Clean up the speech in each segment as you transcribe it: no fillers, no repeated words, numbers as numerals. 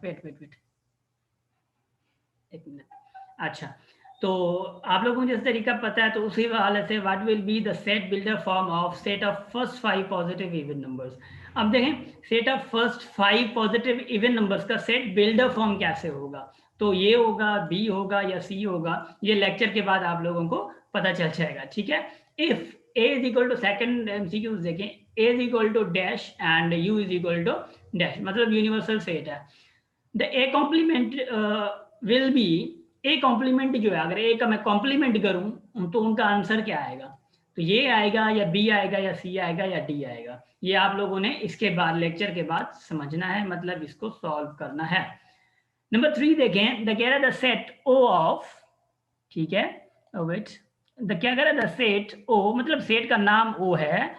Wait एक minute. अच्छा, तो आप लोगों को जिस तरीका पता है तो उसी वाले से what will be the set builder form of set of first 5 positive even numbers. अब देखें set of first 5 positive even numbers का सेट बिल्डर फॉर्म कैसे होगा, तो ये होगा बी होगा या सी होगा, ये लेक्चर के बाद आप लोगों को पता चल जाएगा, ठीक है। If A is equal to second MCQs देखें, A is equal to dash and U is equal to dash, मतलब यूनिवर्सल सेट है। The A complement will be, A complement जो है अगर ए का मैं कॉम्प्लीमेंट करूं तो उनका आंसर क्या आएगा, तो ये आएगा या बी आएगा या सी आएगा या डी आएगा। ये आप लोगों ने इसके बाद लेक्चर के बाद समझना है, मतलब इसको सॉल्व करना है। नंबर 3 देखें, द कह रहा द सेट ओ ऑफ, ठीक है, वेट, द क्या कह रहा द सेट ओ, मतलब सेट का नाम ओ है,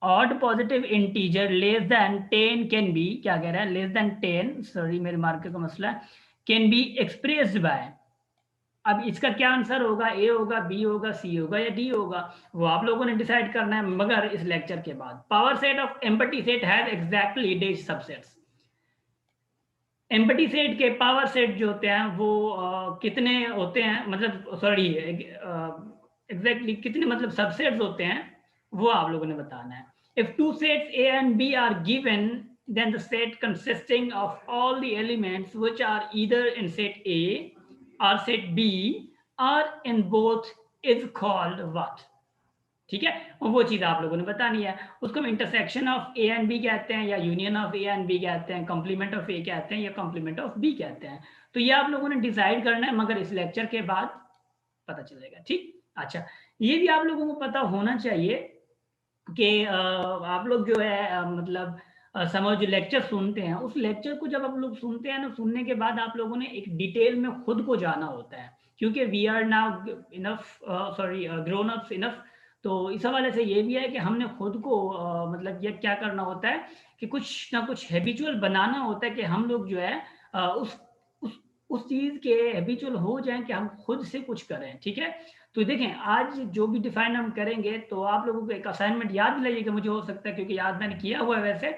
odd positive integer less than 10 can be, क्या कह रहा है, लेस देन 10, सॉरी मेरे मार्कर का मसला है, कैन बी एक्सप्रेस्ड बाय। अब इसका क्या आंसर होगा, ए होगा, बी होगा, सी होगा या डी होगा, वो आप लोगों ने डिसाइड करना है, मगर इस लेक्चर के बाद। Power set of empty set has exactly dash subsets. Empty set के पावर सेट जो होते हैं वो कितने होते हैं, मतलब सॉरी एग्जैक्टली कितने मतलब सबसेट्स होते हैं, वो आप लोगों ने बताना है। If two sets A and B are given, then the set consisting of all the elements which are either in set A or set B or in both is called what, ठीक है। और वो चीज आप लोगों ने बतानी है, उसको हम intersection of A and B कहते हैं या union of A and B कहते हैं, कॉम्प्लीमेंट ऑफ ए कहते हैं या कॉम्प्लीमेंट ऑफ बी कहते हैं। तो ये आप लोगों ने डिसाइड करना है, मगर इस लेक्चर के बाद पता चलेगा, ठीक। अच्छा, ये भी आप लोगों को पता होना चाहिए कि आप लोग जो है मतलब समझ जो लेक्चर सुनते हैं, उस लेक्चर को जब आप लोग सुनते हैं ना, सुनने के बाद आप लोगों ने एक डिटेल में खुद को जाना होता है, क्योंकि we are now enough, sorry grown ups enough. तो इस हवाले से ये भी है कि हमने खुद को मतलब ये क्या करना होता है कि कुछ ना कुछ हैबिचुअल बनाना होता है कि हम लोग जो है उस उस चीज के हैबिचुअल हो जाएं कि हम खुद से कुछ करें, ठीक है। तो देखें आज जो भी डिफाइन हम करेंगे, तो आप लोगों को एक असाइनमेंट याद दिलाइएगा, मुझे हो सकता है क्योंकि याद मैंने किया हुआ है, वैसे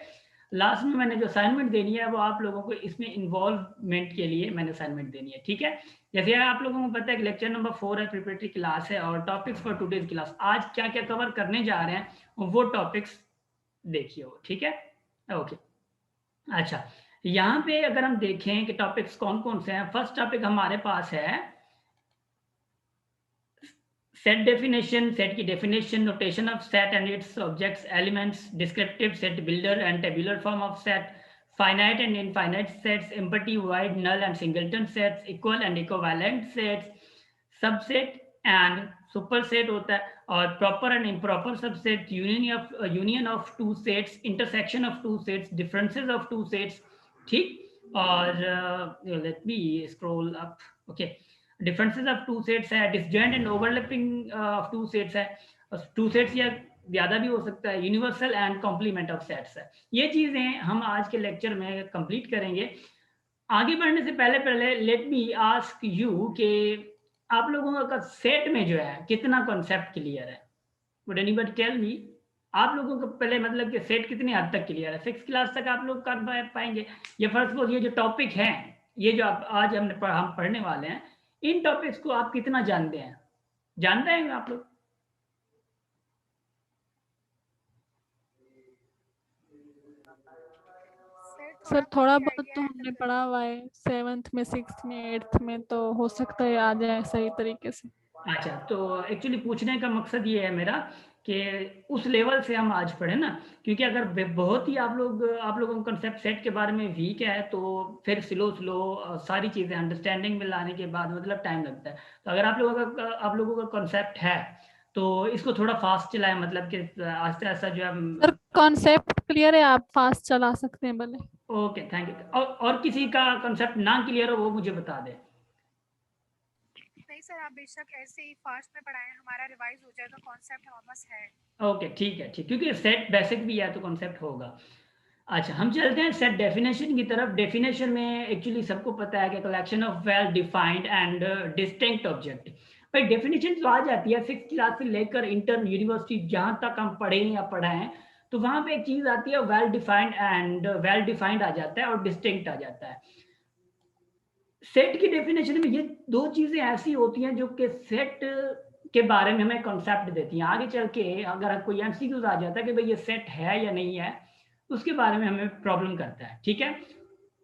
लास्ट में मैंने जो असाइनमेंट देनी है वो आप लोगों को इसमें इन्वॉल्वमेंट के लिए मैंने असाइनमेंट देनी है, ठीक है। जैसे आप लोगों को पता है कि लेक्चर नंबर 4 है, प्रिपरेटरी क्लास है, और टॉपिक्स फॉर टुडेज क्लास आज क्या क्या कवर करने जा रहे हैं वो टॉपिक्स देखिए वो, ठीक है, ओके। अच्छा, यहाँ पे अगर हम देखें कि टॉपिक्स कौन कौन से हैं, फर्स्ट टॉपिक हमारे पास है सेट डेफिनेशन, सेट की definition, notation of set and its objects, elements, descriptive set builder and tabular form of set, finite and infinite sets, empty, void, null and singleton sets, equal and equivalent sets, subset and superset होता है, और proper and improper subset, union of two sets, intersection of two sets, differences of two sets, ठीक। और let me scroll up, okay. Differences of two sets है, disjoint and overlapping of two sets है, two sets या ज्यादा भी हो सकता है, universal and complement of sets है। ये चीजें हम आज के लेक्चर में कंप्लीट करेंगे। आगे बढ़ने से पहले पहले लेट मी आस्क यू कि आप लोगों का सेट में जो है कितना कॉन्सेप्ट क्लियर है, वुड एनीबडी टेल मी। आप लोगों को पहले मतलब कि सेट कितनी हद तक क्लियर है, 6 क्लास तक आप लोग कर पाएंगे, ये फर्स्ट ऑफ ऑल ये जो टॉपिक है, ये जो आज हम पढ़ने वाले हैं, इन टॉपिक्स को आप कितना जानते हैं, जानते हैं आप लोग? सर थोड़ा बहुत तो हमने पढ़ा हुआ है, 7th में, 6th में, 8th में, तो हो सकता है आ जाए सही तरीके से। अच्छा, तो एक्चुअली पूछने का मकसद ये है मेरा कि उस लेवल से हम आज पढ़े ना, क्योंकि अगर बहुत ही आप लोगों को कंसेप्ट सेट के बारे में वीक है तो फिर स्लो स्लो सारी चीज़ें अंडरस्टैंडिंग में लाने के बाद मतलब टाइम लगता है। तो अगर आप लोगों का कंसेप्ट है तो इसको थोड़ा फास्ट चलाएं, मतलब कि आस्ते आस्ते जो है। सर कॉन्सेप्ट क्लियर है, आप फास्ट चला सकते हैं भले। Okay, thank you. और किसी का कंसेप्ट ना क्लियर हो वो मुझे बता दे। नहीं सर, आप बेशक ऐसे ही फास्ट में पढ़ाएं, हमारा रिवाइज हो जाएगा, कॉन्सेप्ट हमारे पास है। ओके, ठीक है, ठीक, क्योंकि सेट बेसिक भी है तो कॉन्सेप्ट होगा। अच्छा, हम चलते हैं सेट डेफिनेशन की तरफ। डेफिनेशन में एक्चुअली सबको पता है कि collection of well defined and distinct object. भाई डेफिनेशन तो आ जाती है 6 क्लास से लेकर इंटर यूनिवर्सिटी जहाँ तक हम पढ़ें या पढ़ाएं, तो वहाँ पे एक चीज़ आती है well defined, and well defined आ जाता है और डिस्टिंक्ट आ जाता है। सेट की डेफिनेशन में ये दो चीजें ऐसी होती हैं जो कि सेट के बारे में हमें कॉन्सेप्ट देती हैं। आगे चल के अगर कोई एमसीक्यूज आ जाता है कि भाई ये सेट है या नहीं है, उसके बारे में हमें प्रॉब्लम करता है। ठीक है,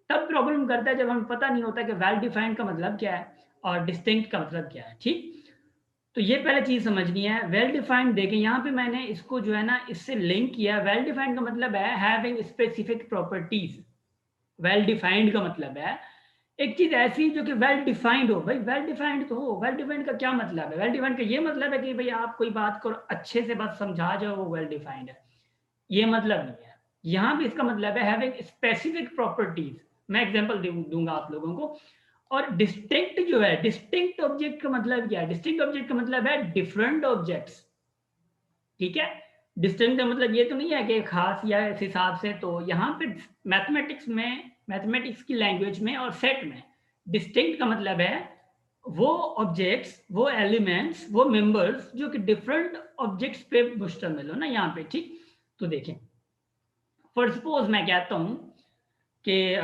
तब प्रॉब्लम करता है जब हमें पता नहीं होता कि वेल डिफाइंड का मतलब क्या है और डिस्टिंक्ट का मतलब क्या है। ठीक, तो ये पहले चीज समझनी है। वेल डिफाइंड देखें, यहाँ पे मैंने इसको जो है ना इससे लिंक किया। वेल डिफाइंड का मतलब है having specific properties. Well defined का मतलब है एक चीज ऐसी जो कि वेल डिफाइंड हो। भाई वेल डिफाइंड तो हो, वेल डिफाइंड का क्या मतलब है? वेल डिफाइंड का ये मतलब है कि भाई आप कोई बात को अच्छे से बस समझा जाओ, वो वेल डिफाइंड है। ये मतलब नहीं है। यहाँ भी इसका मतलब है हैविंग स्पेसिफिक प्रॉपर्टीज। मैं एग्जांपल दूंगा आप लोगों को। और डिस्टिंक्ट जो है, डिस्टिंक्ट ऑब्जेक्ट का मतलब क्या है? डिस्टिंक्ट ऑब्जेक्ट का मतलब है डिफरेंट ऑब्जेक्ट्स। ठीक है, डिस्टिंक्ट का मतलब ये तो नहीं है कि खास या इस हिसाब से। तो यहाँ पे मैथमेटिक्स में, मैथमेटिक्स की लैंग्वेज में और सेट में डिस्टिंक्ट का मतलब है वो ऑब्जेक्ट्स, वो एलिमेंट्स, वो मेंबर्स जो कि डिफरेंट ऑब्जेक्ट्स पे मुश्तमिल हो ना यहाँ पे। ठीक, तो देखें, फॉर सपोज मैं कहता हूँ कि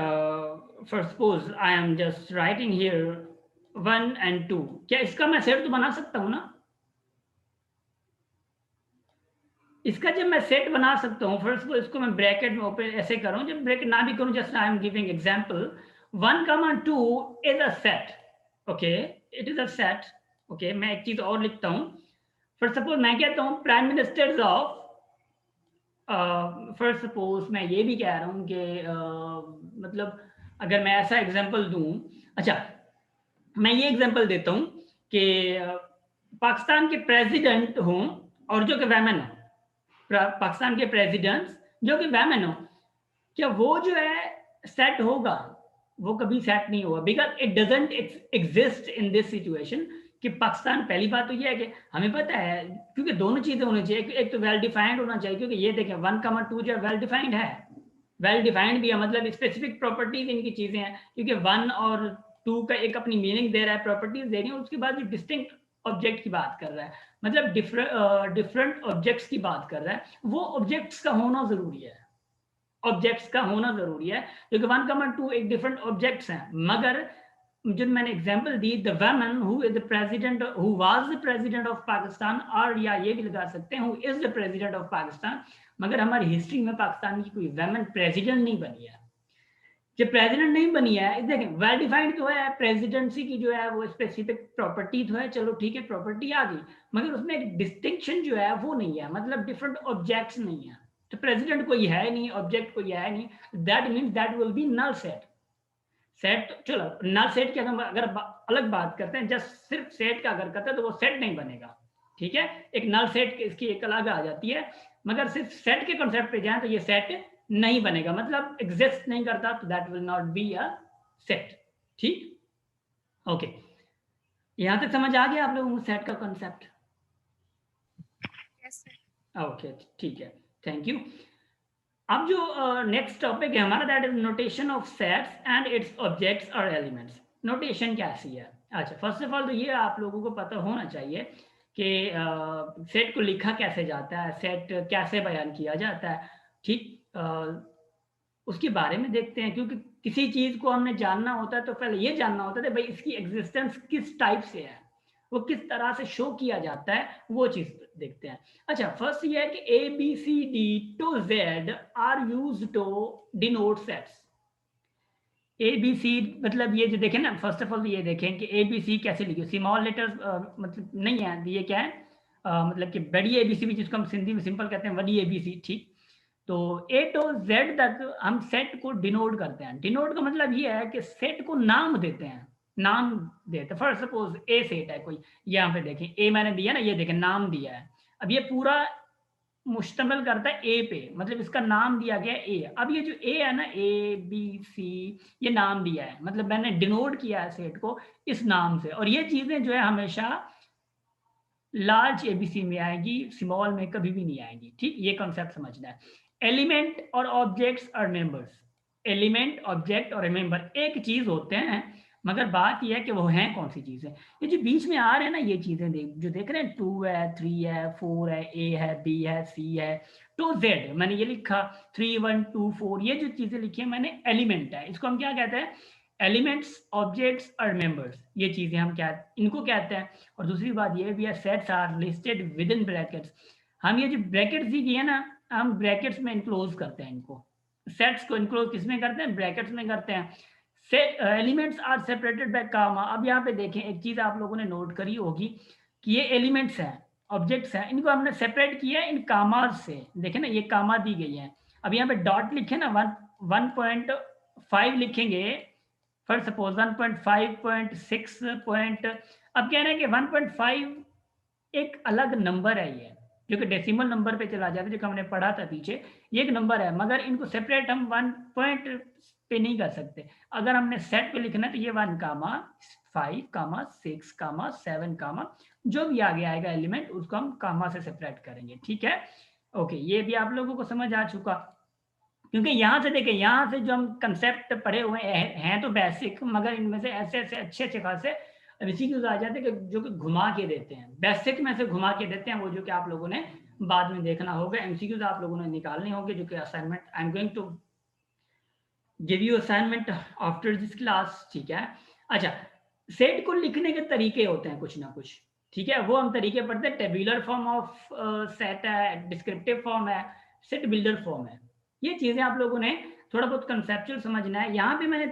for suppose I am just writing here 1 and 2, क्या इसका मैं सेट तो बना सकता हूँ ना? इसका जब मैं सेट बना सकता हूँ, फर्स्ट इसको मैं ब्रैकेट में ओपन ऐसे करूँ, जब ब्रैकेट ना भी करूँ, just I am giving example 1, 2 is a set. Okay, it is a set. Okay, मैं एक चीज और लिखता हूँ। फर्स्ट सपोज मैं कहता हूँ prime ministers of, first suppose मैं ये भी कह रहा हूँ कि मतलब अगर मैं ऐसा एग्जांपल दूं, अच्छा मैं ये एग्जांपल देता हूँ कि पाकिस्तान के प्रेसिडेंट हों और जो कि वैमन हो, पाकिस्तान के प्रेसिडेंट्स जो कि वैमन हो, क्या वो जो है सेट होगा? वो कभी सेट नहीं होगा, because it doesn't exist in this situation. कि पाकिस्तान, पहली बात तो ये है कि हमें पता है, क्योंकि दोनों चीजें होनी चाहिए। एक तो वेल डिफाइंड होना चाहिए, क्योंकि ये देखें 1, 2 जो वेल डिफाइंड है, वेल डिफाइंड भी है, मतलब स्पेसिफिक प्रॉपर्टीज इनकी चीजें हैं। क्योंकि 1 और 2 का एक अपनी मीनिंग दे रहा है, प्रॉपर्टीज दे रही है। उसके बाद डिस्टिंक्ट ऑब्जेक्ट की बात कर रहा है, मतलब डिफरेंट ऑब्जेक्ट्स की बात कर रहा है। वो ऑब्जेक्ट्स का होना जरूरी है, ऑब्जेक्ट्स का होना जरूरी है, क्योंकि 1, 2 एक डिफरेंट ऑब्जेक्ट्स हैं। मगर जो मैंने example the, the woman who is the president, who was the president of Pakistan, और या ये भी लगा सकते हैं who is the president of Pakistan. मगर हमारी हिस्ट्री में पाकिस्तान की कोई वुमन प्रेसिडेंट नहीं बनी है। जब प्रेसिडेंट नहीं बनी है, देखें वेल डिफाइंड तो है, प्रेसिडेंसी की जो है वो स्पेसिफिक प्रॉपर्टी तो है, चलो ठीक है, प्रॉपर्टी आ गई, मगर उसमें एक डिस्टिंक्शन जो है वो नहीं है, मतलब डिफरेंट ऑब्जेक्ट्स नहीं है। तो प्रेसिडेंट कोई है नहीं, ऑब्जेक्ट कोई है नहीं, that means that will be null set. Set, चलो नल सेट की अगर अलग बात करते हैं, जस्ट सिर्फ सेट का अगर करते हैं तो वो सेट नहीं बनेगा। ठीक है, एक नल सेट इसकी एक अलग आ जाती है, मगर सिर्फ सेट के कॉन्सेप्ट पे जाए तो ये सेट नहीं बनेगा, मतलब एग्जिस्ट नहीं करता, तो that will not be a set. ठीक, ओके, यहां तक समझ आ गया आप लोगों को सेट का कॉन्सेप्ट? Yes sir. ओके, ठीक है, थैंक यू। अब जो नेक्स्ट टॉपिक है हमारा, that is notation of sets and its objects और एलिमेंट्स। नोटेशन कैसी है? अच्छा, फर्स्ट ऑफ ऑल तो ये आप लोगों को पता होना चाहिए कि सेट को लिखा कैसे जाता है, सेट कैसे बयान किया जाता है। ठीक, उसके बारे में देखते हैं, क्योंकि किसी चीज को हमने जानना होता है तो पहले ये जानना होता है भाई इसकी एग्जिस्टेंस किस टाइप से है, वो किस तरह से शो किया जाता है, वो चीज देखते हैं। अच्छा, फर्स्ट ये है कि A B C D to Z are used to denote sets. A B C मतलब ये जो देखें ना, फर्स्ट ऑफ ऑल ये देखें कि ए बी सी कैसे लिखे, स्मॉल लेटर्स मतलब नहीं है, ये क्या है मतलब कि बड़ी ए बी सी भी, जिसको हम सिंधी में सिंपल कहते हैं बड़ी ए बी सी। ठीक, तो ए टू जेड तक हम सेट को डिनोट करते हैं। डिनोट का मतलब ये है कि सेट को नाम देते हैं, नाम देते हैं। फर्स्ट सपोज ए सेट है कोई, यहाँ पे देखें ए मैंने दिया ना, ये देखें नाम दिया है। अब ये पूरा मुश्तमिल करता है ए पे, मतलब इसका नाम दिया गया ए। अब ये जो ए है ना, ए बी सी, ये नाम दिया है, मतलब मैंने डिनोट किया है सेट को इस नाम से। और ये चीजें जो है हमेशा लार्ज एबीसी में आएगी, स्मॉल में कभी भी नहीं आएगी। ठीक, ये कॉन्सेप्ट समझना है। एलिमेंट और ऑब्जेक्ट्स और मेंबर्स, एलिमेंट, ऑब्जेक्ट और मेंबर एक चीज होते हैं, मगर बात यह है कि वो हैं कौन सी चीजें। ये जो बीच में आ रहे हैं ना, ये चीजें जो देख रहे हैं, 2 है, 3 है, 4 है, ए है, बी है, सी है, टू जेड, मैंने ये लिखा 3, 1, 2, 4, ये जो चीजें लिखी है मैंने एलिमेंट है। इसको हम क्या कहते हैं? एलिमेंट्स, ऑब्जेक्ट्स और मेंबर्स, ये चीजें हम क्या इनको कहते हैं। और दूसरी बात ये भी है sets are listed within brackets. हम ये जो ब्रैकेट्स दी गई है ना, हम ब्रैकेट्स में इनक्लोज करते हैं इनको। सेट्स को इनक्लोज किसमें करते हैं? ब्रैकेट्स में करते हैं। Set elements are separated by comma. अब यहाँ पे देखें एक चीज आप लोगों ने नोट करी होगी कि ये एलिमेंट्स हैं, ऑब्जेक्ट्स हैं, इनको हमने सेपरेट किया है इन कामास से। देखें ना, ये कामा दी गई है। अब यहाँ पे डॉट लिखे ना, 1.5 लिखेंगे फॉर सपोज 1.5.6 पॉइंट। अब कह रहे हैं कि 1.5 एक अलग नंबर है, ये जो कि डेसिमल नंबर पे चला जाता है, जो हमने पढ़ा था पीछे, ये एक नंबर है, मगर इनको सेपरेट हम 1 पॉइंट पे नहीं कर सकते। अगर हमने सेट पे लिखना है तो ये 1, 5, 6, 7, जो भी आगे आएगा एलिमेंट उसको हम कामा से सेपरेट करेंगे। ठीक है, ओके, ये भी आप लोगों को समझ आ चुका। क्योंकि यहाँ से देखें, यहाँ से जो हम कंसेप्ट पढ़े हुए हैं तो बेसिक, मगर इनमें से ऐसे ऐसे अच्छे खासे एमसीक्यूज आ जाते हैं कि जो कि घुमा के देते हैं, बेसिक में से घुमा के देते हैं, वो जो कि आप लोगों ने बाद में देखना होगा। एमसीक्यूज आप लोगों ने निकालने होंगे, जो कि assignment I am going to give you assignment after this class. ठीक है, अच्छा, सेट को लिखने के तरीके होते हैं कुछ ना कुछ, ठीक है, वो हम तरीके पढ़ते हैं। टेबुलर फॉर्म ऑफ सेट है, डिस्क्रिप्टिव फॉर्म है, सेट बिल्डर फॉर्म है। ये चीजें आप लोगों ने थोड़ा बहुत कंसेप्चुअल समझना है। यहाँ पे मैंने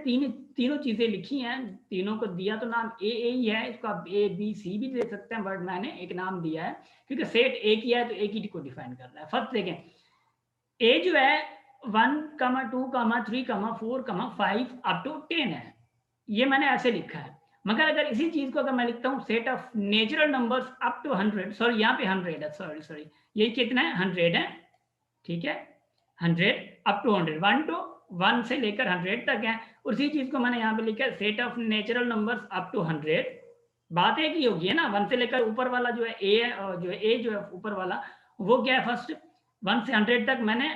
तीनों चीजें लिखी हैं, तीनों को दिया तो नाम ए ही है, इसको आप ए बी सी भी दे सकते हैं, बट मैंने एक नाम दिया है क्योंकि सेट एक ही है तो एक ही को डिफाइन कर रहा है। फर्स्ट देखें, ए जो है 1, 2, 3, 4, 5 अप टू 10 है, ये मैंने ऐसे लिखा है। मगर अगर इसी चीज को अगर मैं लिखता हूँ set of natural numbers up to 100, sorry यहाँ पे 100 है, सॉरी ये कितना है? 100 है, ठीक है, 100 अप टू 100, 1 से लेकर 100 तक है। उसी चीज को मैंने यहाँ पे लिखा है set of natural numbers up to 100। बात एक ही होगी है ना, 1 से लेकर ऊपर वाला जो है ए है, और जो है ए जो है ऊपर वाला वो क्या है, फर्स्ट 1 से 100 तक मैंने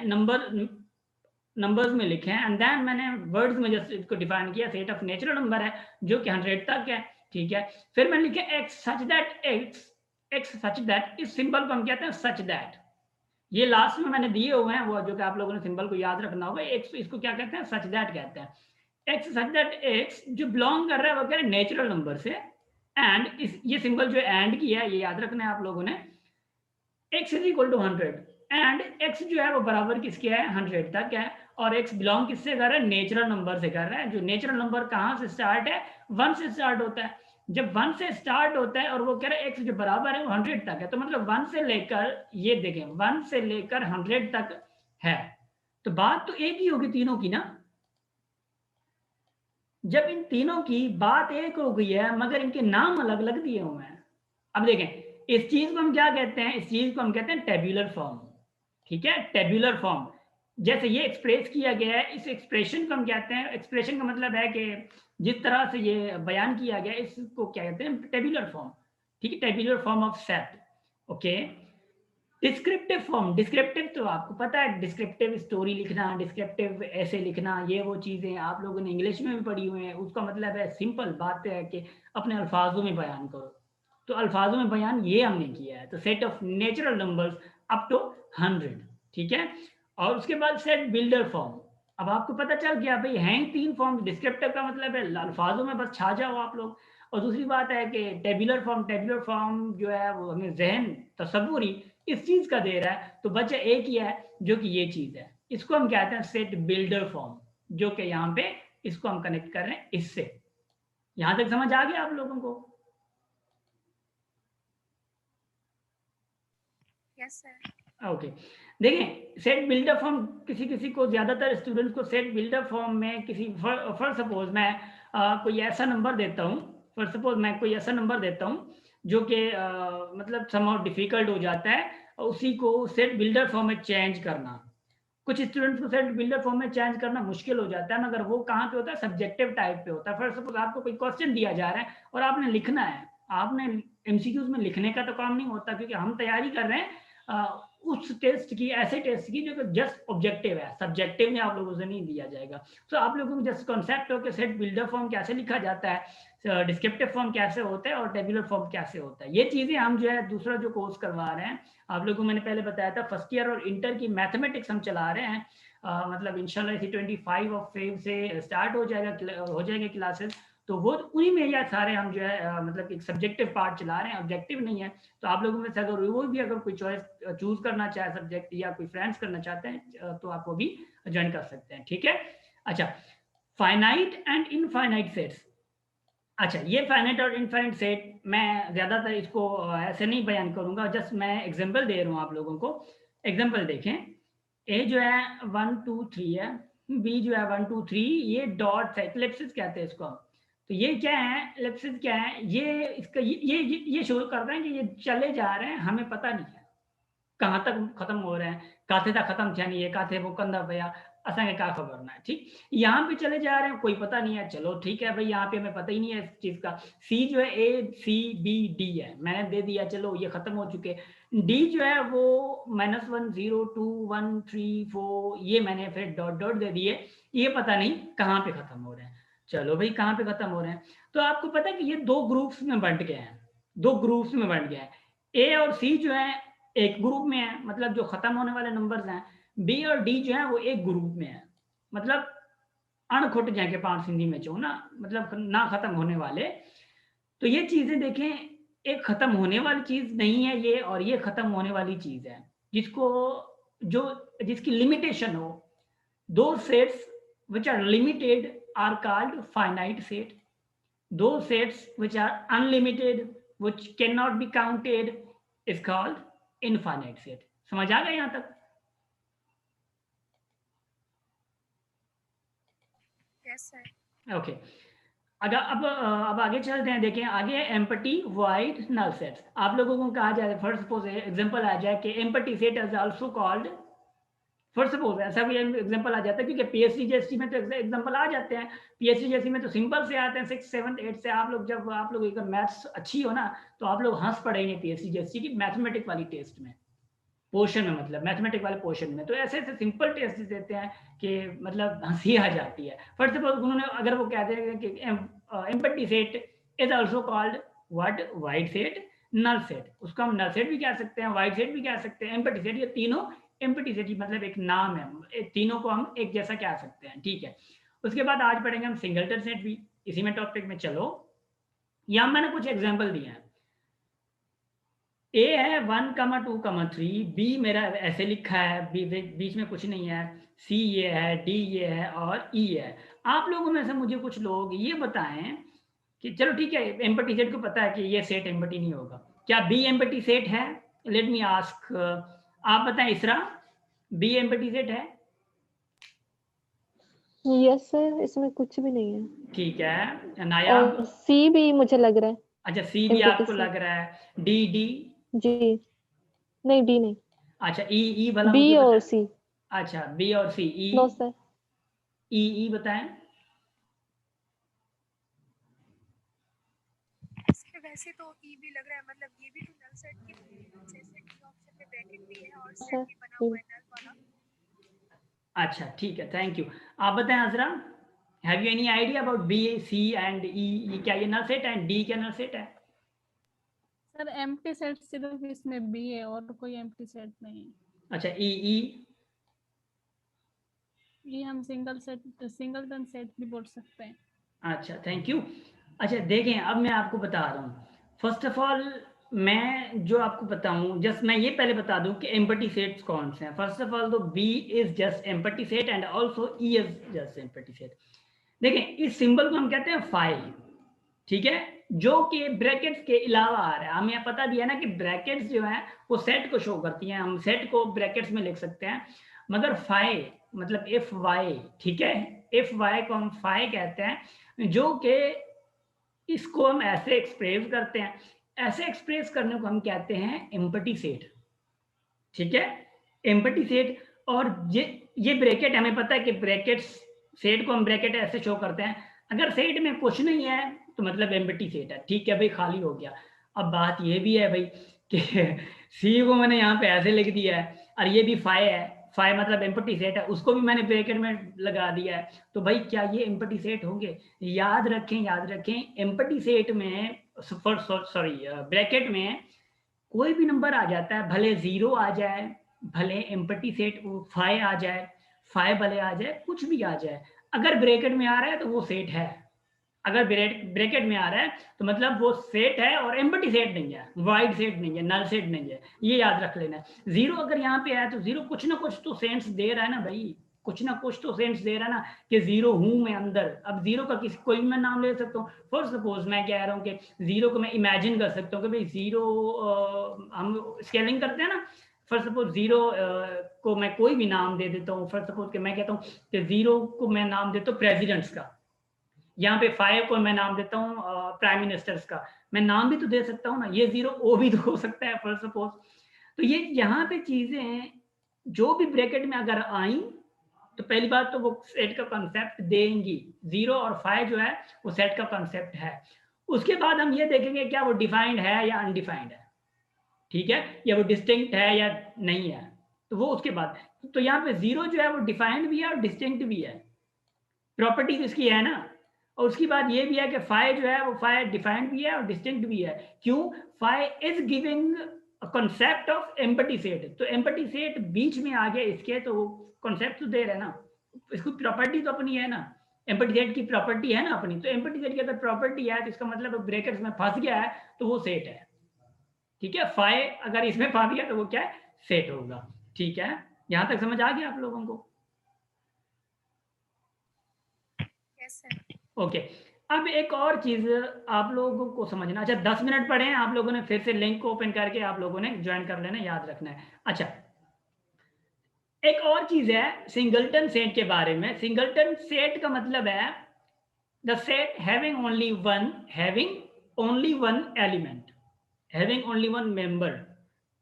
नंबर्स में लिखे हैं, एंड देन मैंने वर्ड्स में जस्ट इसको डिफाइन किया, सेट ऑफ नेचुरल नंबर है जो कि 100 तक है। ठीक है, फिर मैंने लिखा x such that, x such that, इस सिंबल को हम कहते हैं सच दैट। ये लास्ट में मैंने दिए हुए हैं, वो जो कि आप लोगों ने सिंबल को याद रखना होगा। एक्स इसको क्या कहते हैं? सच दैट कहते हैं। एक्स सच दैट एक्स जो बिलोंग कर रहा है वो कह रहे हैं नेचुरल नंबर से, एंड ये सिंबल जो एंड की है ये याद रखना है आप लोगों ने। X is equal to 100 and X जो है वो बराबर किसके है? 100 तक है। और एक्स बिलोंग किससे कर रहा है? नेचुरल नंबर से कर रहा है। जो नेचुरल नंबर कहाँ से स्टार्ट है? 1 से स्टार्ट होता है। जब 1 से स्टार्ट होता है और वो कह रहा है एक्स जो बराबर है वो 100 तक है, तो मतलब 1 से लेकर, ये देखें 1 से लेकर 100 तक है, तो बात तो एक ही होगी तीनों की ना। जब इन तीनों की बात एक हो गई है मगर इनके नाम अलग अलग दिए हुए हैं। अब देखें इस चीज को हम क्या कहते हैं? इस चीज को हम कहते हैं टेब्यूलर फॉर्म। ठीक है, टेब्यूलर फॉर्म जैसे ये एक्सप्रेस किया गया है, इस एक्सप्रेशन को हम कहते हैं, एक्सप्रेशन का मतलब है कि जिस तरह से ये बयान किया गया इसको क्या कहते हैं? Tabular form. ठीक है, tabular form of set. Okay, descriptive form, descriptive तो आपको पता है, डिस्क्रिप्टिव स्टोरी लिखना, डिस्क्रिप्टिव ऐसे लिखना, ये वो चीजें आप लोगों ने इंग्लिश में भी पढ़ी हुई हैं। उसका मतलब है, सिंपल बात है कि अपने अल्फाजों में बयान करो, तो अल्फाजों में बयान ये हमने किया है। तो set of natural numbers up to 100। ठीक है, और उसके बाद सेट बिल्डर फॉर्म। अब आपको पता चल गया भाई हैं 3 फॉर्म। डिस्क्रिप्टिव का मतलब है अल्फाजों में बस छा जाओ आप लोग, और दूसरी बात है कि टेबुलर फॉर्म जो है वो हमें जहन तसव्वुरी इस चीज का दे रहा है, तो बच्चा एक ही है जो कि ये चीज है। इसको हम कहते हैं सेट बिल्डर फॉर्म, जो कि यहाँ पे इसको हम कनेक्ट कर रहे हैं इससे। यहां तक समझ आ गया आप लोगों को? Yes sir. ओके, देखें सेट बिल्डर फॉर्म किसी किसी को, ज्यादातर स्टूडेंट्स को सेट बिल्डर फॉर्म में किसी फॉर सपोज मैं कोई ऐसा नंबर देता हूँ, फॉर सपोज मैं कोई ऐसा नंबर देता हूँ जो कि मतलब समहाउ डिफिकल्ट हो जाता है, उसी को सेट बिल्डर फॉर्म में चेंज करना। कुछ स्टूडेंट्स को सेट बिल्डर फॉर्म में चेंज करना मुश्किल हो जाता है, मगर वो कहाँ पे होता है? सब्जेक्टिव टाइप पे होता है। फॉर सपोज आपको कोई क्वेश्चन दिया जा रहा है और आपने लिखना है, आपने एमसीक्यूज में लिखने का तो काम नहीं होता, क्योंकि हम तैयारी कर रहे हैं उस टेस्ट की, ऐसे टेस्ट की जो कि जस्ट ऑब्जेक्टिव है, सब्जेक्टिव में आप लोगों से नहीं दिया जाएगा। तो आप लोगों को जस्ट कॉन्सेप्ट हो कि सेट बिल्डर फॉर्म कैसे लिखा जाता है, डिस्क्रिप्टिव फॉर्म कैसे होता है और टेबुलर फॉर्म कैसे होता है, ये चीजें हम जो है दूसरा जो कोर्स करवा रहे हैं आप लोगों को, मैंने पहले बताया था फर्स्ट ईयर और इंटर की मैथमेटिक्स हम चला रहे हैं, मतलब इंशाल्लाह इसी 25 ऑफ फेब से स्टार्ट हो जाएंगे क्लासेस, तो वो उन्हीं में या सारे हम जो है मतलब एक सब्जेक्टिव पार्ट चला रहे हैं, ऑब्जेक्टिव नहीं है। तो आप लोगों में से अगर वो भी अगर कोई चॉइस चूज करना चाहे सब्जेक्ट या कोई फ्रेंड्स करना चाहते हैं तो आप वो भी ज्वाइन कर सकते हैं, ठीक है। अच्छा, फाइनाइट एंड इनफाइनाइट सेट्स। अच्छा, ये फाइनाइट और इनफाइनाइट सेट मैं ज्यादातर इसको ऐसे नहीं बयान करूंगा, जस्ट मैं एग्जांपल दे रहा हूँ आप लोगों को। एग्जांपल देखें, ए जो है 1 2 3 है, बी जो है 1 2 3, ये डॉट्स है, इलिप्सिस कहते हैं इसको हम। तो ये क्या है, इलिप्सिस क्या है, ये इसका ये शो कर रहे हैं कि ये चले जा रहे हैं, हमें पता नहीं है कहाँ तक खत्म हो रहे हैं, काथे तक खत्म थिया नहीं है, काथे वो कंधा भैया असांखे का खबर ना है, ठीक। यहाँ पे चले जा रहे हैं, कोई पता नहीं है, चलो ठीक है भाई, यहाँ पे हमें पता ही नहीं है इस चीज का। सी जो है ए सी बी डी है, मैंने दे दिया, चलो ये खत्म हो चुके। डी जो है वो -1 0 2 1 3 4, ये मैंने फिर डॉट डॉट दे दिए, ये पता नहीं कहाँ पे खत्म हो रहे हैं। चलो भाई, कहाँ पे खत्म हो रहे हैं, तो आपको पता है कि ये दो ग्रुप्स में बंट गए हैं, दो ग्रुप्स में बंट गया है। ए और सी जो है एक ग्रुप में है, मतलब जो खत्म होने वाले नंबर्स हैं। बी और डी जो है वो एक ग्रुप में है, मतलब अणखुट जाके पांच हिंदी में चो ना, मतलब ना खत्म होने वाले। तो ये चीजें देखें, एक खत्म होने वाली चीज नहीं है ये, और ये खत्म होने वाली चीज है, जिसको जो जिसकी लिमिटेशन हो। दो sets which are limited are called finite set. Those sets which are unlimited, which cannot be counted, is called infinite set. समझ आ गया यहां तक? Yes sir. ओके, अगर अब आगे चलते हैं, देखें आगे एम्पटी वाइड नल सेट्स। आप लोगों को कहा जाए, फर्स्ट सपोज एग्जांपल आ जाए कि empty set is also called, first suppose ऐसा भी एग्जांपल आ जाता है, क्योंकि पीएससी जीएसटी में तो एग्जांपल आ जाते हैं, पीएससी जीएसटी में तो सिंपल से आते हैं 6 7 8 से। आप लोग जब आप लोग अगर मैथ्स अच्छी हो ना, तो आप लोग हंस पड़ेंगे पीएससी जीएसटी की मैथमेटिक वाली टेस्ट में, पोर्शन में, मतलब मैथमेटिक वाले पोर्शन में। तो ऐसे ऐसे सिंपल टेस्ट देते हैं कि मतलब हंसी आ जाती है। फर्स्ट ऑफ ऑल उन्होंने अगर वो कहते हैं कि empty set is also called what, void set, null set, उसको हम नल सेट भी कह सकते हैं, वाइड सेट भी कह सकते हैं, एम्पटी सेट, ये तीनों एम्पटी सेट मतलब एक नाम है, तीनों को हम एक जैसा कह सकते हैं, ठीक है। उसके बाद आज पढ़ेंगे हम सिंगलटन सेट भी, इसी में टॉपिक में। चलो यहाँ मैंने कुछ एग्जाम्पल दिए हैं। ए है 1 2 3, बी मेरा ऐसे लिखा है, बीच में कुछ नहीं है, सी ये है, डी ये है और ई है। आप लोगों में से मुझे कुछ लोग ये बताएं कि चलो ठीक है, एम्पटी सेट को पता है कि ये सेट एम्पटी नहीं होगा, क्या बी एम्पटी सेट है? लेट मी आस्क, आप बताएं इसरा, बी एम्पटी सेट है? यस सर, इसमें कुछ भी नहीं है। ठीक है, नायाब? और सी भी मुझे लग रहा है। अच्छा, सी भी आपको लग रहा है, डी डी? जी नहीं, डी नहीं। अच्छा, ई वाला बी मुझे और सी। अच्छा, बी और सी। ई? No sir. ई बताएं। सर वैसे तो ई भी लग रहा है, मतलब ये भी तो नल सेट की जैसे डी ऑप्शन में ब्रैकेट भी है और सेट भी बना हुआ है नल वाला। अच्छा ठीक है, थैंक यू। आप बताएं Azra, have you any idea about B C and E, क्या ये नल सेट है? डी क्या नल सेट है? सर एम्प्टी सेट सिर्फ इसमें बी है और कोई एम्प्टी सेट नहीं है। अच्छा, ई ये हम सिंगलटन सेट भी बोल सकते हैं। अच्छा, थैंक यू। अच्छा देखें, अब मैं आपको बता रहा हूँ। फर्स्ट ऑफ ऑल मैं जो आपको बताऊं, जस्ट मैं ये पहले बता दूं कि एम्पटी सेट्स कौन से हैं। फर्स्ट ऑफ ऑल तो B is just empty set and also E is just empty set. देखें, इस सिंबल को हम कहते हैं फाइल, ठीक है, जो कि ब्रैकेट्स के अलावा आ रहा है। हमें पता भी है ना कि ब्रैकेट्स जो है वो सेट को शो करती हैं, हम सेट को ब्रैकेट्स में लिख सकते हैं, मगर फाई मतलब एफ वाई, ठीक है, एफ वाई को हम फाई कहते हैं, जो कि इसको हम ऐसे एक्सप्रेस करते हैं। ऐसे एक्सप्रेस करने को हम कहते हैं एम्पटी सेट, ठीक है, एम्पटी सेट। और ये ब्रैकेट, हमें पता है कि ब्रैकेट्स, सेट को हम ब्रैकेट ऐसे शो करते हैं। अगर सेट में कुछ नहीं है तो मतलब एम्पटी सेट है, ठीक है भाई, खाली हो गया। अब बात ये भी है भाई कि सी को मैंने यहाँ पे ऐसे लिख दिया है, और ये भी फाइव है, फाइव मतलब एम्पटी सेट है, उसको भी मैंने ब्रैकेट में लगा दिया है। तो भाई क्या ये एम्पटी सेट होंगे? याद रखें, एम्पटी सेट में, सॉरी ब्रैकेट में कोई भी नंबर आ जाता है, भले 0 आ जाए, भले एम्पटी सेट 5 आ जाए, फाइव भले आ जाए, कुछ भी आ जाए, अगर ब्रैकेट में आ रहा है तो वो सेट है। अगर ब्रैकेट में आ रहा है तो मतलब वो सेट है और एम्प्टी सेट नहीं है, वाइड सेट नहीं है, नल सेट नहीं है, ये याद रख लेना। जीरो अगर यहाँ पे आया तो जीरो कुछ ना कुछ तो सेंस दे रहा है ना भाई, कुछ ना कुछ तो सेंस दे रहा है ना कि जीरो हूं मैं अंदर। अब जीरो का किसी कोई भी मैं नाम ले सकता हूँ। फॉर सपोज मैं कह रहा हूँ कि जीरो को मैं इमेजिन कर सकता हूँ कि भाई जीरो, हम स्केलिंग करते हैं ना, फॉर सपोज जीरो को मैं कोई भी नाम दे देता हूँ। फॉर सपोज कि मैं कहता हूँ कि जीरो को मैं नाम देता हूँ प्रेसिडेंट्स का, यहाँ पे फाइव को मैं नाम देता हूँ प्राइम मिनिस्टर्स का। मैं नाम भी तो दे सकता हूँ ना, ये जीरो ओ भी तो हो सकता है फॉर सपोज। तो ये यहाँ पे चीजें जो भी ब्रैकेट में अगर आई तो पहली बात तो वो सेट का कॉन्सेप्ट देंगी। जीरो और फाइव जो है वो सेट का कॉन्सेप्ट है। उसके बाद हम ये देखेंगे क्या वो डिफाइंड है या अनडिफाइंड है, ठीक है, या वो डिस्टिंक्ट है या नहीं है, तो वो उसके बाद। तो यहाँ पे जीरो जो है वो डिफाइंड भी है और डिस्टिंक्ट भी है, प्रॉपर्टी इसकी है ना। और उसकी बात ये भी है कि फाइव जो है वो फाइव डिफाइंड भी है और डिस्टिंक्ट भी है। क्यों? Five is giving concept of empty set. तो एम्प्टी सेट बीच में आ गया इसके, तो कॉन्सेप्ट तो दे रहे हैं ना, इसको प्रॉपर्टी तो अपनी है ना, एम्प्टी सेट की प्रॉपर्टी है ना अपनी। तो एम्प्टी सेट की अगर प्रॉपर्टी है तो इसका मतलब ब्रैकेट्स में फंस गया है तो वो सेट है, ठीक है। फाइव अगर इसमें फंस गया तो वो क्या है, सेट होगा, ठीक है। यहां तक समझ आ गया आप लोगों को? Yes sir. ओके, अब एक और चीज आप लोगों को समझना। अच्छा 10 मिनट पढ़े हैं आप लोगों ने, फिर से लिंक को ओपन करके आप लोगों ने ज्वाइन कर लेना, याद रखना है। अच्छा एक और चीज है सिंगलटन सेट के बारे में। सिंगलटन सेट का मतलब है the set having only one element, having only one member,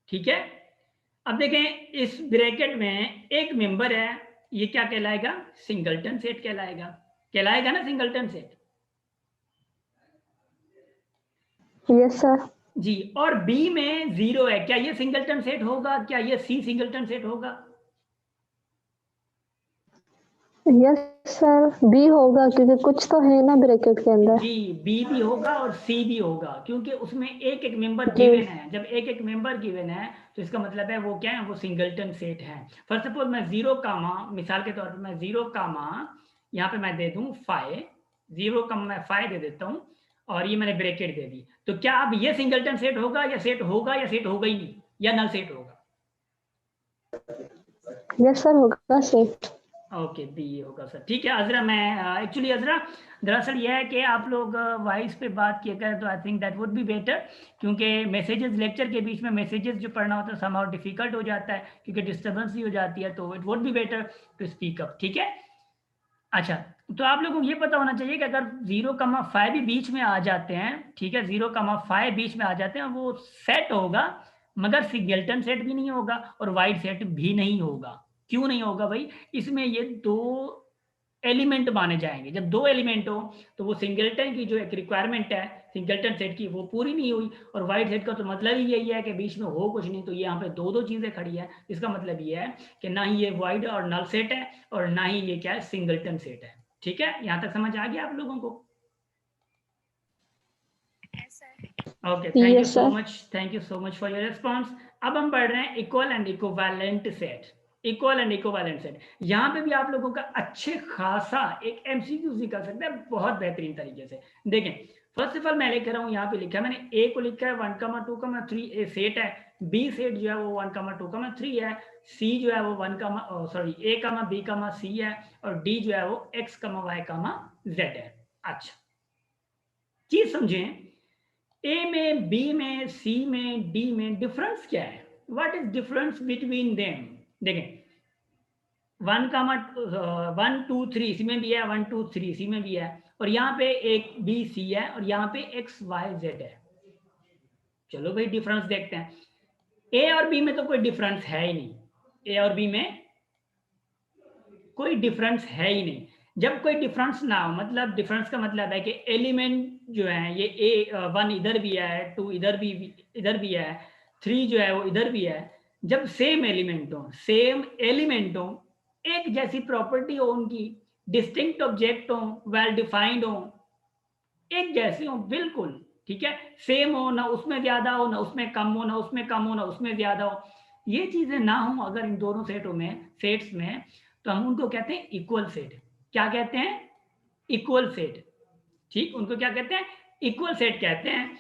ठीक है। अब देखें इस ब्रैकेट में एक मेंबर है, ये क्या कहलाएगा, सिंगलटन सेट कहलाएगा, कहलाएगा ना सिंगलटन सेट। Yes sir. जी, और बी में जीरो है, क्या ये सिंगलटन सेट होगा? क्या ये सी सिंगलटन सेट होगा? यस सर, बी होगा क्योंकि कुछ तो है ना ब्रैकेट के अंदर। जी, बी भी होगा और सी भी होगा, क्योंकि उसमें एक एक मेंबर जी। गिवन है। जब एक एक मेंबर गिवन है तो इसका मतलब है वो क्या है, वो सिंगलटन सेट है। फर्स्ट सपोज मैं जीरो कामा, मिसाल के तौर पर मैं जीरो कामा यहाँ पे मैं दे दूं फाइव, जीरो कामा मैं फाइव दे देता हूँ और ये मैंने ब्रैकेट दे दी, तो क्या अब ये सिंगलटन सेट होगा या सेट होगा या सेट होगा ही नहीं, या नल सेट होगा? यस सर, होगा सेट। ओके, बी होगा सर, ठीक है। अजरा मैं एक्चुअली अजरा दरअसल यह है कि आप लोग वॉइस पे बात किया करें तो I think that would be better, क्योंकि मैसेजेस लेक्चर के बीच में मैसेजेस जो पढ़ना होता है समहाउ डिफिकल्ट हो जाता है क्योंकि डिस्टर्बेंस भी हो जाती है, तो it would be better to speak up, ठीक है। अच्छा, तो आप लोगों को ये पता होना चाहिए कि अगर 0,5 भी बीच में आ जाते हैं, ठीक है, 0,5 बीच में आ जाते हैं वो सेट होगा, मगर सिंगलटन सेट भी नहीं होगा और वाइड सेट भी नहीं होगा। क्यों नहीं होगा भाई? इसमें ये दो एलिमेंट माने जाएंगे। जब दो एलिमेंट हो तो वो सिंगलटन की जो एक रिक्वायरमेंट है सिंगलटन सेट की वो पूरी नहीं हुई, और वाइड सेट का तो मतलब ही यही है कि बीच में हो कुछ नहीं। तो यहाँ पे दो दो चीजें खड़ी है, इसका मतलब ये है कि ना ही ये वाइड और नल सेट है और ना ही ये क्या है, सिंगलटन सेट है, ठीक है। यहाँ तक समझ आ गया आप लोगों को? Yes sir. Okay, thank you yes so sir. Much, thank you so much for your response. अब हम पढ़ रहे हैं equal and equivalent set. Equal and equivalent set, यहाँ पे भी आप लोगों का अच्छे खासा एक एमसीक्यू कर सकते हैं बहुत बेहतरीन तरीके से। देखें फर्स्ट ऑफ ऑल मैं लिख रहा हूँ, यहाँ पे लिखा है मैंने, ए को लिखा है 1,2,3 ए सेट है, बी सेट जो है वो 1,2,3 है, सी जो है वो ए, बी, सी है, और डी जो है वो एक्स, वाई, जेड है। अच्छा चीज समझें, ए में, बी में, सी में, डी में डिफरेंस क्या है? What is difference between them? देखें 1,2,3 इसी में भी है, 1,2,3 इसी में भी है, और यहाँ पे एक बी सी है और यहाँ पे एक्स वाई जेड है। चलो भाई डिफरेंस देखते हैं। ए और बी में तो कोई डिफरेंस है ही नहीं, ए और बी में कोई डिफरेंस है ही नहीं। जब कोई डिफरेंस ना हो, मतलब डिफरेंस का मतलब है कि एलिमेंट जो है ये ए 1 इधर भी है, 2 इधर भी है, 3 जो है वो इधर भी है। जब सेम एलिमेंट हो, एक जैसी प्रॉपर्टी हो उनकी, डिस्टिंक्ट ऑब्जेक्ट हो, वेल डिफाइंड हो, एक जैसे हो बिल्कुल, ठीक है, सेम हो, ना उसमें ज्यादा हो, ना उसमें कम हो, ना उसमें ज्यादा हो, ये चीजें ना हो अगर इन दोनों सेट्स में, तो हम उनको कहते हैं इक्वल सेट। क्या कहते हैं? Equal set. ठीक, उनको क्या कहते हैं? इक्वल सेट कहते हैं।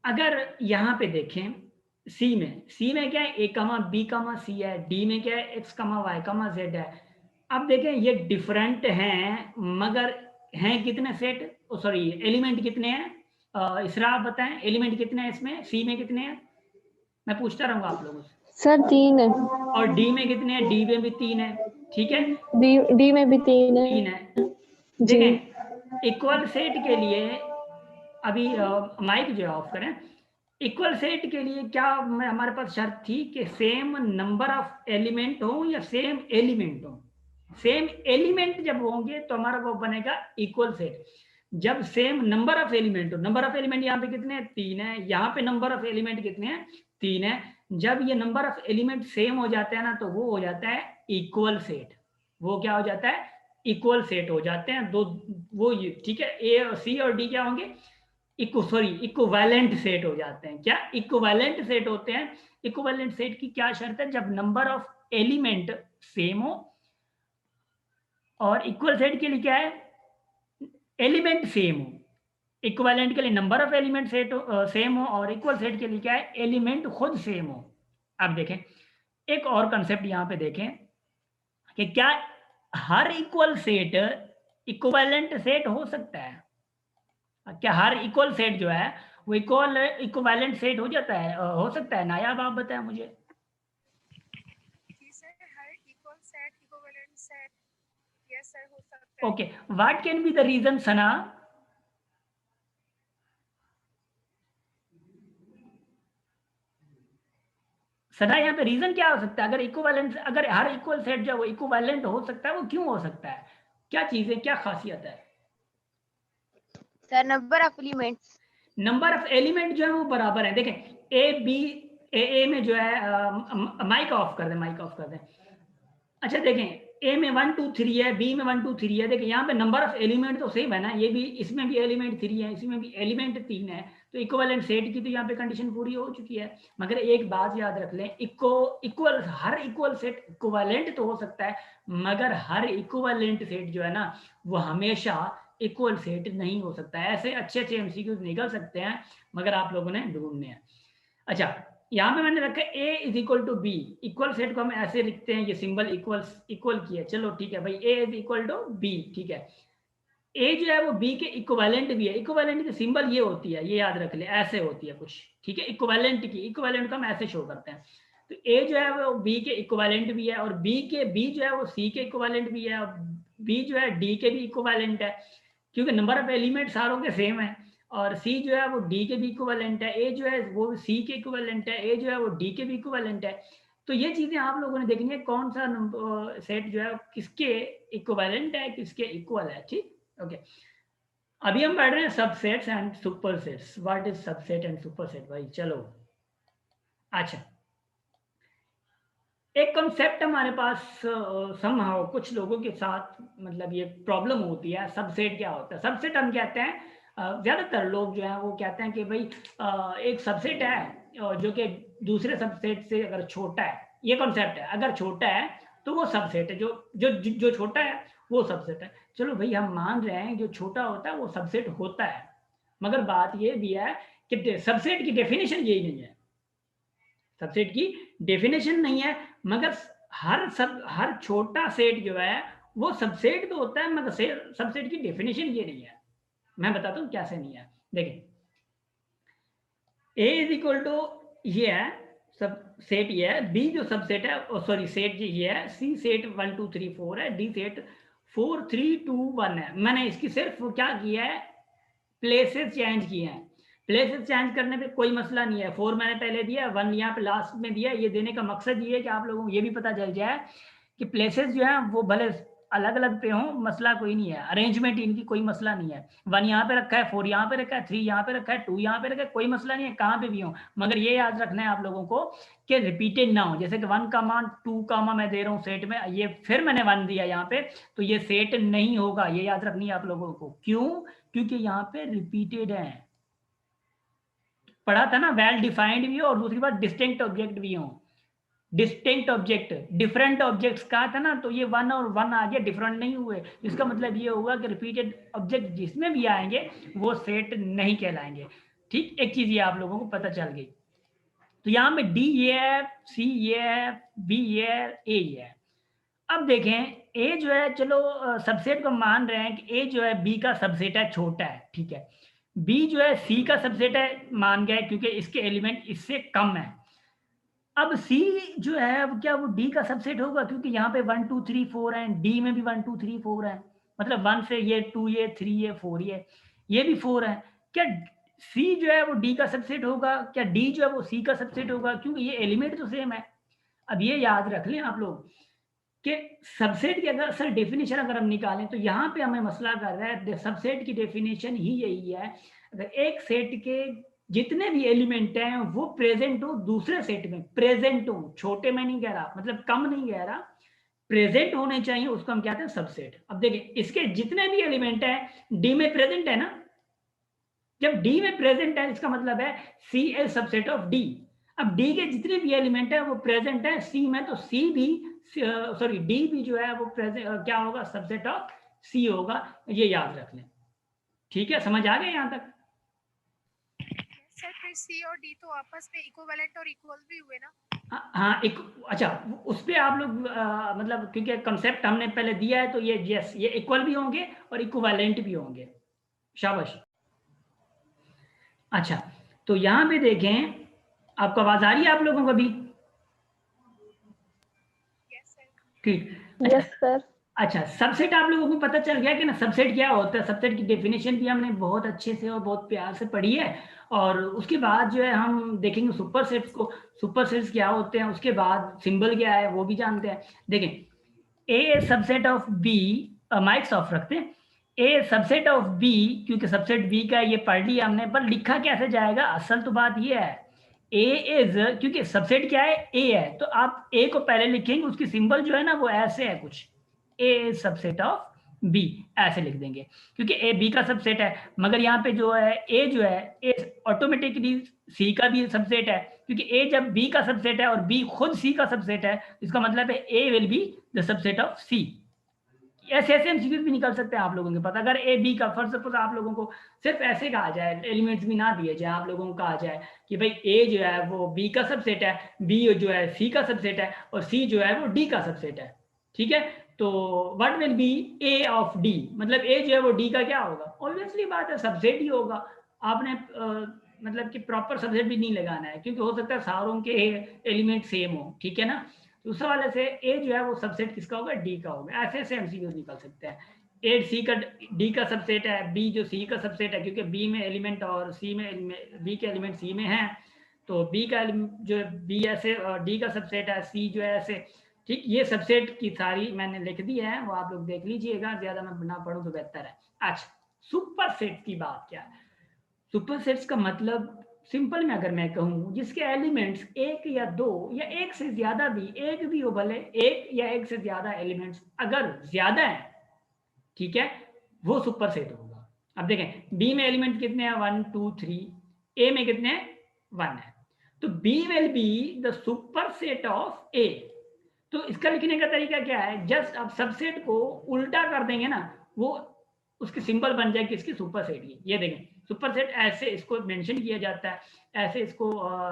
अगर यहाँ पे देखें सी में क्या है? ए कमा बी कमा सी है, डी में क्या है? एक्स कमा वाई कमा जेड है। अब देखें ये डिफरेंट हैं मगर हैं कितने सेट, सॉरी एलिमेंट कितने हैं? इसरा आप बताएं एलिमेंट कितने हैं इसमें? सी में कितने हैं? मैं पूछता रहूंगा आप लोगों से। सर 3 है। और डी में कितने हैं? डी में भी 3 है। ठीक है, डी में भी 3 है। 3 है। जी। देखें इक्वल सेट के लिए अभी माइक जो ऑफ करें। इक्वल सेट के लिए क्या हमारे पास शर्त थी कि सेम नंबर ऑफ एलिमेंट हो या सेम एलिमेंट हो। सेम एलिमेंट जब होंगे तो हमारा वो बनेगा इक्वल सेट। जब सेम नंबर ऑफ एलिमेंट हो, नंबर ऑफ एलिमेंट यहाँ पे कितने हैं? 3 है। यहाँ पे नंबर ऑफ एलिमेंट कितने हैं? 3 है। जब ये नंबर ऑफ एलिमेंट सेम हो जाते हैं ना तो वो हो जाता है इक्वल सेट। वो क्या हो जाता है? इक्वल सेट हो जाते हैं दो वो। ठीक है, ए और सी और डी क्या होंगे? इक्विवेलेंट सेट हो जाते हैं। क्या इक्विवेलेंट सेट होते हैं? इक्विवेलेंट सेट की क्या शर्त है? जब नंबर ऑफ एलिमेंट सेम हो। और इक्वल सेट के लिए क्या है? एलिमेंट सेम हो। इक्विवेलेंट के लिए number of element set same हो, और इक्वल सेट के लिए क्या है? एलिमेंट खुद सेम हो। अब देखें एक और कंसेप्ट यहां पे देखें कि क्या हर इक्वल सेट इक्विवेलेंट सेट हो सकता है? क्या हर इक्वल सेट जो है वो इक्विवेलेंट सेट हो जाता है, हो सकता है? नायाब आप बताएं मुझे। जी सर, हर equal set equivalent set yes sir हो सकता है। Okay, what can be the reason Sana? Sana यहाँ पे रीजन क्या हो सकता है? अगर इक्विवेलेंट, अगर हर इक्वल सेट जो है वो इक्विवेलेंट हो सकता है, वो क्यों हो सकता है? क्या चीज है, क्या खासियत है? Sir number of elements. Number of element जो है वो बराबर है। देखें ए बी ए में जो है माइक ऑफ कर दें, माइक ऑफ कर दें। अच्छा देखें ए में 1 2 3 है, बी में 1 2 3 है। देखें यहाँ पे नंबर ऑफ एलिमेंट तो सेम है ना, ये भी इसमें भी एलिमेंट 3 है, इसमें भी एलिमेंट 3 है। तो इक्विवेलेंट सेट की तो यहाँ पे कंडीशन पूरी हो चुकी है। मगर एक बात याद रख लें, इक्वल हर इक्वल सेट इक्विवेलेंट तो हो सकता है, मगर हर इक्विवेलेंट सेट जो है ना वो हमेशा इक्वल सेट नहीं हो सकता है। ऐसे अच्छे अच्छे एमसीक्यूज निकल सकते हैं मगर आप लोगों ने ढूंढने हैं। अच्छा यहाँ पे मैंने रखा A is equal to B. Equal set को हम ऐसे लिखते हैं, ये सिंबल इक्वल की है। चलो ठीक है भाई, ए इज इक्वल टू बी। ठीक है, ए जो है वो बी के इक्विवेलेंट भी है। इक्विवेलेंट की सिंबल ये होती है, ये याद रख ले, ऐसे होती है कुछ। ठीक है, इक्विवेलेंट की, इक्विवेलेंट को हम ऐसे शो करते हैं। तो ए जो है वो बी के इक्विवेलेंट भी है, और बी जो है वो सी के इक्विवेलेंट भी है, और बी जो है डी के भी इक्विवेलेंट है, क्योंकि नंबर ऑफ एलिमेंट सारों के सेम है। और सी जो है वो डी के भी इक्विवेलेंट है, ए जो है वो सी के इक्विवेलेंट है, ए जो है वो डी के भी इक्विवेलेंट है। तो ये चीजें आप लोगों ने देखनी है, कौन सा सेट जो है किसके इक्विवेलेंट है, किसके इक्वल है। ठीक, ओके। अभी हम पढ़ रहे हैं subsets and supersets. What is subset and superset भाई? चलो अच्छा, एक कॉन्सेप्ट हमारे पास समहाउ कुछ लोगों के साथ मतलब ये प्रॉब्लम होती है। सबसेट क्या होता है? सबसेट हम कहते हैं, ज्यादातर लोग जो है वो कहते हैं कि भाई एक सबसेट है जो कि दूसरे सबसेट से अगर छोटा है, ये कॉन्सेप्ट है। अगर छोटा है तो वो सबसेट है, जो छोटा है वो सबसेट है। चलो भाई हम मान रहे हैं जो छोटा होता है वो सबसेट होता है, मगर बात ये भी है कि सबसेट की डेफिनेशन यही नहीं है। सबसेट की डेफिनेशन नहीं है, मगर हर छोटा सेट जो है वो सबसेट तो होता है, मगर सबसेट की डेफिनेशन ये नहीं है। मैं बताता हूँ कैसे नहीं है। देखिए ए इज इक्वल टू ये है सब सेट, ये है। बी जो सबसेट है, सॉरी सेट ये है। सी सेट 1 2 3 4 है। डी सेट 4 3 2 1 है। मैंने इसकी सिर्फ क्या किया है, प्लेसेस चेंज किए हैं। प्लेसेस चेंज करने पे कोई मसला नहीं है। 4 मैंने पहले दिया, 1 यहाँ पे लास्ट में दिया। ये देने का मकसद ये है कि आप लोगों को ये भी पता चल जाए कि प्लेसेस जो है वो भले अलग अलग पे हो, मसला कोई नहीं है। अरेंजमेंट इनकी कोई मसला नहीं है। 1 यहाँ पे रखा है, 4 यहाँ पे रखा है, 3 यहाँ पे रखा है, 2 यहाँ पे रखा है, कोई मसला नहीं है कहाँ पे भी हो। मगर ये याद रखना है आप लोगों को कि रिपीटेड ना हो। जैसे कि 1 का मान 2 का मान मैं दे रहा हूँ सेट में, ये फिर मैंने 1 दिया यहाँ पे, तो ये सेट नहीं होगा। ये याद रखनी है आप लोगों को। क्यों? क्योंकि यहाँ पे रिपीटेड है। पढ़ा था ना, वेल डिफाइंड भी हो और दूसरी बात डिस्टिंक्ट ऑब्जेक्ट भी हो। डिस्टिंक्ट ऑब्जेक्ट, डिफरेंट ऑब्जेक्ट्स कहा था ना, तो ये 1 और 1 आ गया, डिफरेंट नहीं हुए। इसका मतलब ये होगा कि रिपीटेड ऑब्जेक्ट जिसमें भी आएंगे वो सेट नहीं कहलाएंगे। ठीक, एक चीज ये आप लोगों को पता चल गई। तो यहाँ पे डी ये है, सी ये है, बी ये है, ए ये है। अब देखें ए जो है, चलो सबसेट को मान रहे हैं कि ए जो है बी का सबसेट है, छोटा है, ठीक है। बी जो है सी का सबसेट है, मान गए, क्योंकि इसके एलिमेंट इससे कम है। अब सी जो है, अब क्या वो डी का सबसेट होगा, क्योंकि यहाँ पे 1 2 3 4 है, डी में भी 1 2 3 4 है, मतलब 1 से ये 2 ये 3 ये 4 ये भी 4 है। क्या सी जो है वो डी का सबसेट होगा? क्या डी जो है वो सी का सबसेट होगा? क्योंकि ये एलिमेंट तो सेम है। अब ये याद रख लें आप लोग कि सबसेट की अगर असल डेफिनेशन अगर हम निकालें तो यहाँ पे हमें मसला कर रहा है, सबसेट की डेफिनेशन ही यही है, अगर एक सेट के जितने भी एलिमेंट हैं वो प्रेजेंट हो दूसरे सेट में, प्रेजेंट हो, छोटे में नहीं कह रहा, मतलब कम नहीं कह रहा, प्रेजेंट होने चाहिए, उसको हम कहते हैं सबसेट। अब देखिए इसके जितने भी एलिमेंट हैं डी में प्रेजेंट है ना, जब डी में प्रेजेंट है इसका मतलब है सी इज सबसेट ऑफ डी। अब डी के जितने भी एलिमेंट है वो प्रेजेंट है सी में, तो सी भी सॉरी डी भी जो है वो प्रेजेंट क्या होगा, सबसेट ऑफ सी होगा, ये याद रख लें। ठीक है, समझ आ गया यहाँ तक? सर फिर सी और डी तो आपस में इक्विवेलेंट और इक्वल भी हुए ना? हाँ अच्छा, उस पर आप लोग मतलब क्योंकि कंसेप्ट हमने पहले दिया है तो ये यस, ये इक्वल भी होंगे और इक्विवेलेंट भी होंगे। शाबाश। अच्छा, तो यहाँ पे देखें, आपको आवाज आ रही है आप लोगों को भी? Yes sir. ठीक, यस सर। अच्छा, सबसेट आप लोगों को पता चल गया कि ना सबसेट क्या होता है। सबसेट की डेफिनेशन भी हमने बहुत अच्छे से और बहुत प्यार से पढ़ी है, और उसके बाद जो है हम देखेंगे सुपर सेट्स को, सुपर सेट्स क्या होते हैं, उसके बाद सिंबल क्या है वो भी जानते हैं। देखें A subset of B, mics off रखते हैं, ए सबसेट ऑफ बी, क्योंकि सबसेट बी का ये पढ़ लिया हमने, पर लिखा कैसे जाएगा, असल तो बात ये है ए इज, क्योंकि सबसेट क्या है, ए है, तो आप ए को पहले लिखेंगे, उसकी सिंबल जो है ना वो ऐसे है कुछ, ए इज सबसेट ऑफ बी, ऐसे लिख देंगे, क्योंकि ए बी का सबसेट है। मगर यहाँ पे जो है ए जो है, ए ऑटोमेटिकली सी का भी सबसेट है, क्योंकि ए जब बी का सबसेट है और बी खुद सी का सबसेट है, इसका मतलब है A will be the subset of C. ऐसे ऐसे एमसीक्यूज भी निकल सकते हैं आप लोगों के पता, अगर ए बी का, फर्स्ट सपोज आप लोगों को सिर्फ ऐसे कहा जाए, एलिमेंट्स भी ना दिए जाए, आप लोगों को कहा जाए कि भाई ए जो है वो बी का सबसेट है, बी जो है सी का सबसेट है, और सी जो है वो डी का सबसेट है, ठीक है, तो what will be A of D, मतलब ए जो है वो डी का क्या होगा, ऑब्वियसली बात है सबसेट ही होगा। आपने मतलब कि प्रॉपर सबसेट भी नहीं लगाना है, क्योंकि हो सकता है सारों के एलिमेंट सेम हो, ठीक है ना, उस हवाले से ए जो है वो सबसेट किसका होगा, डी का होगा। ऐसे ऐसे एमसीक्यूज निकल सकते हैं। ए सी का डी का सबसेट है, बी जो सी का सबसेट है, क्योंकि बी में एलिमेंट और सी में बी के एलिमेंट सी में हैं, तो बी का जो बी ऐसे और डी का सबसेट है, सी जो है ऐसे, ठीक। ये सबसेट की सारी मैंने लिख दी है, वो आप लोग देख लीजिएगा, ज्यादा मैं ना पढ़ूं तो बेहतर है। अच्छा, सुपर सेट की बात क्या है? सुपर सेट्स का मतलब सिंपल में अगर मैं कहूँ, जिसके एलिमेंट्स एक या दो या एक से ज्यादा भी, एक भी हो भले, एक या एक से ज्यादा एलिमेंट्स अगर ज्यादा है, ठीक है, वो सुपर सेट होगा। अब देखें बी में एलिमेंट कितने हैं, 1 2 3, ए में कितने हैं, 1 है, तो B will be the super set of A. तो इसका लिखने का तरीका क्या है, जस्ट आप सबसेट को उल्टा कर देंगे ना, वो उसकी सिंबल बन जाएगी इसकी सुपर सेट की। ये देखें सुपर सेट ऐसे इसको मेंशन किया जाता है, ऐसे इसको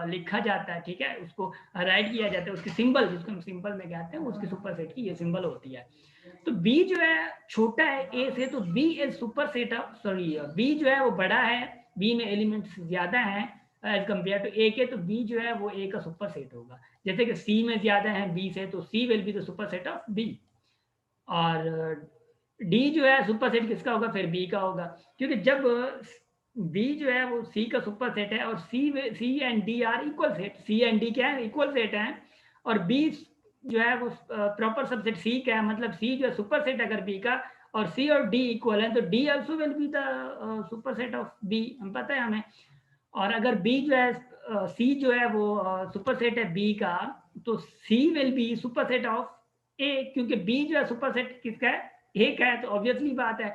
लिखा जाता है, ठीक है, उसको राइट किया जाता है, उसकी सिंबल जिसको हम सिंबल में कहते हैं उसकी सुपर सेट की ये सिंबल होती है। तो बी जो है छोटा है ए से, तो B is super set of, sorry B जो है वो बड़ा है, बी में एलिमेंट्स ज्यादा हैं एज कम्पेयर टू ए के, तो बी जो है वो ए का सुपर सेट होगा। जैसे कि सी में ज्यादा है बी से, तो C will be the super set of B, और डी जो है सुपर सेट किसका होगा, फिर बी का होगा, क्योंकि जब बी जो है वो सी का सुपर सेट है, और C and D are equal set, C and D क्या है, इक्वल सेट है, और बी जो है वो प्रॉपर सबसेट सी का है, मतलब सी जो है सुपर सेट अगर बी का, और सी और डी इक्वल है, तो D also will be the super set of B, हम पता है हमें। और अगर बी जो है सी जो है वो सुपर सेट है बी का, तो C will be super set of A, क्योंकि बी जो है सुपर सेट किसका है, ए का है, तो ऑब्वियसली बात है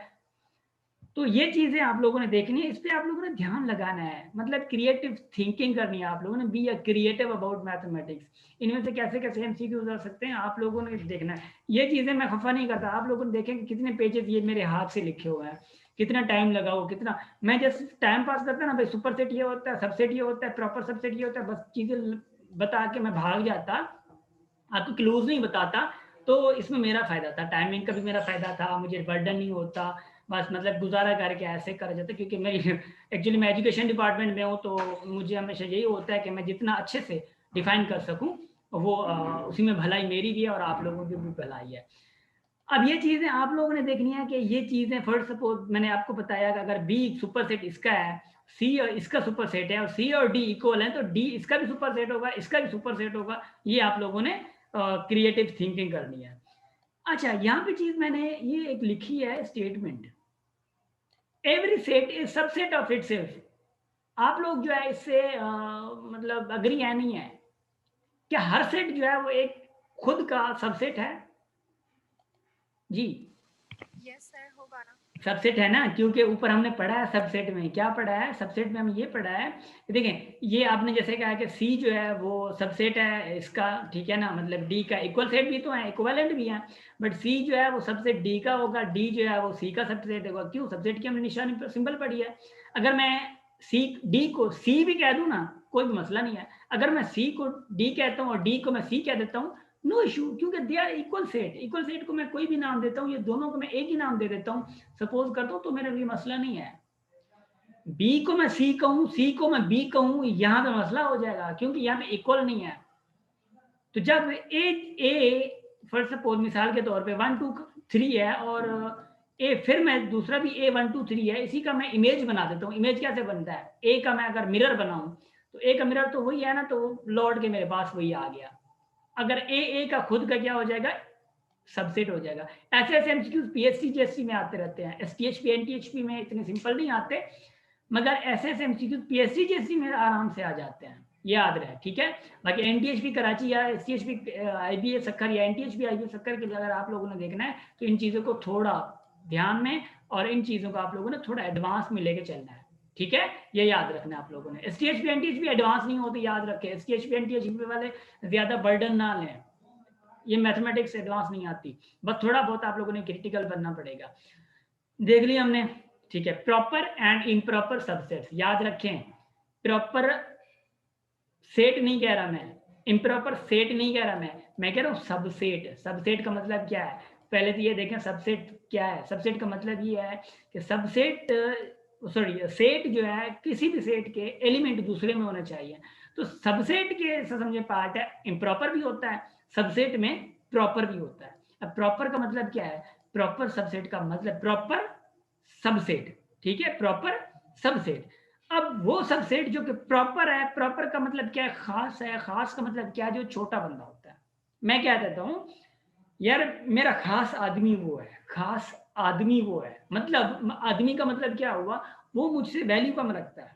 तो ये चीजें आप लोगों ने देखनी है, इस पे आप लोगों ने ध्यान लगाना है, मतलब क्रिएटिव थिंकिंग करनी है आप लोगों ने, बी क्रिएटिव अबाउट मैथमेटिक्स। इनमें से कैसे कैसे एमसीक्यूज आ सकते हैं आप लोगों ने देखना है। ये चीजें मैं खफा नहीं करता, आप लोगों ने देखें कितने पेजेस ये मेरे हाथ से लिखे हुए हैं, कितना टाइम लगा हो, कितना मैं जैसे टाइम पास करता ना भाई, सुपर सेट ये होता है, सबसेट ये होता है, प्रॉपर सबसेट ये होता है, बस चीजें बता के मैं भाग जाता, आपको क्लोज नहीं बताता, तो इसमें मेरा फायदा था, टाइमिंग का भी मेरा फायदा था, मुझे बर्डन नहीं होता, बस मतलब गुजारा करके ऐसे करा जाता। क्योंकि मेरी एक्चुअली मैं एजुकेशन डिपार्टमेंट में हूँ, तो मुझे हमेशा यही होता है कि मैं जितना अच्छे से डिफाइन कर सकूँ वो उसी में भलाई मेरी भी है और आप लोगों की भी भलाई है। अब ये चीजें आप लोगों ने देखनी है कि ये चीजें फर्स्ट सपोज मैंने आपको बताया कि अगर बी सुपर सेट इसका है, सी और इसका सुपर सेट है, और सी और डी इक्वल है, तो डी इसका भी सुपर सेट होगा, इसका भी सुपर सेट होगा। ये आप लोगों ने क्रिएटिव थिंकिंग करनी है। अच्छा, यहाँ पे चीज मैंने ये एक लिखी है statement, every set is subset of itself. आप लोग जो है इससे मतलब अग्री है नहीं है, क्या हर सेट जो है वो एक खुद का सबसेट है? जी यस सर, होगा ना। सबसेट है ना, क्योंकि ऊपर हमने पढ़ा है सबसेट में, क्या पढ़ा है सबसेट में, हम ये पढ़ा है कि देखें, ये आपने जैसे कहा कि सी जो है वो सबसेट है इसका, ठीक है ना, मतलब डी का इक्वल सेट भी तो है, इक्विवेलेंट भी है, बट सी जो है वो सबसेट डी का होगा, डी जो है वो सी का सबसेट होगा। क्यों? सबसेट की हमने निशानी सिंबल पढ़ी है। अगर मैं सी डी को सी भी कह दूं ना, कोई भी मसला नहीं है। अगर मैं सी को डी कहता हूँ और डी को मैं सी कह देता हूँ, नो इशू, क्योंकि they are equal set. Equal set को मैं कोई भी नाम देता हूँ, ये दोनों को मैं एक ही नाम दे देता हूँ, सपोज करता हूँ, तो मेरे लिए मसला नहीं है। बी को मैं सी कहूँ, सी को मैं बी कहूँ, यहाँ पे मसला हो जाएगा, क्योंकि यहाँ पे इक्वल नहीं है। तो जब ए फर्स्ट सपोज मिसाल के तौर पे 1 2 3 है और ए, फिर मैं दूसरा भी ए 1 2 3 है, इसी का मैं इमेज बना देता हूँ। इमेज कैसे बनता है? ए का मैं अगर मिरर बनाऊं, तो ए का मिरर तो वही है ना, तो लौट के मेरे पास वही आ गया। अगर ए का खुद का क्या हो जाएगा? सबसेट हो जाएगा। ऐसे ऐसे एमसीक्यूज पीएससी जीएससी में आते रहते हैं, एसटीएचपी एनटीएचपी में इतने सिंपल नहीं आते, मगर ऐसे ऐसे एमसीक्यूज पीएससी जीएससी में आराम से आ जाते हैं, याद रहे, ठीक है। बाकी एनटीएचपी कराची या एसटीएचपी आईबीए सक्कर या एनटीएचपी आईबीए सक्कर के लिए अगर आप लोगों ने देखना है, तो इन चीजों को थोड़ा ध्यान में और इन चीजों को आप लोगों ने थोड़ा एडवांस में लेके चलना है, ठीक है। ये याद रखना है आप लोगों ने। एसटीएचपी एनटीएचपी एडवांस नहीं होते, याद रखें। एसटीएचपी एनटीएचपी वाले ज्यादा बर्डन ना लें, ये मैथमेटिक्स एडवांस नहीं आती, बस थोड़ा बहुत आप लोगों ने क्रिटिकल बनना पड़ेगा। देख लिया हमने, ठीक है। प्रॉपर एंड इम्प्रॉपर सबसेट याद रखें। प्रॉपर सेट नहीं कह रहा मैं, इम्प्रॉपर सेट नहीं कह रहा मैं कह रहा हूं सबसेट। सबसेट का मतलब क्या है? पहले तो ये देखें सबसेट क्या है। सबसेट का मतलब ये है कि सबसेट सेट जो है, किसी भी सेट के एलिमेंट दूसरे में होने चाहिए। तो सबसेट के समझे पार्ट है, इम्प्रॉपर भी होता है, सबसेट में प्रॉपर भी होता है। अब प्रॉपर का मतलब क्या है? प्रॉपर सबसेट का मतलब प्रॉपर सबसेट, ठीक है, प्रॉपर सबसेट। अब वो सबसेट जो कि प्रॉपर है, प्रॉपर का मतलब क्या है? खास है। खास का मतलब क्या है? जो छोटा बंदा होता है। मैं क्या कहता हूं यार, मेरा खास आदमी वो है, खास आदमी वो है, मतलब आदमी का मतलब क्या हुआ? वो मुझसे वैल्यू कम रखता है।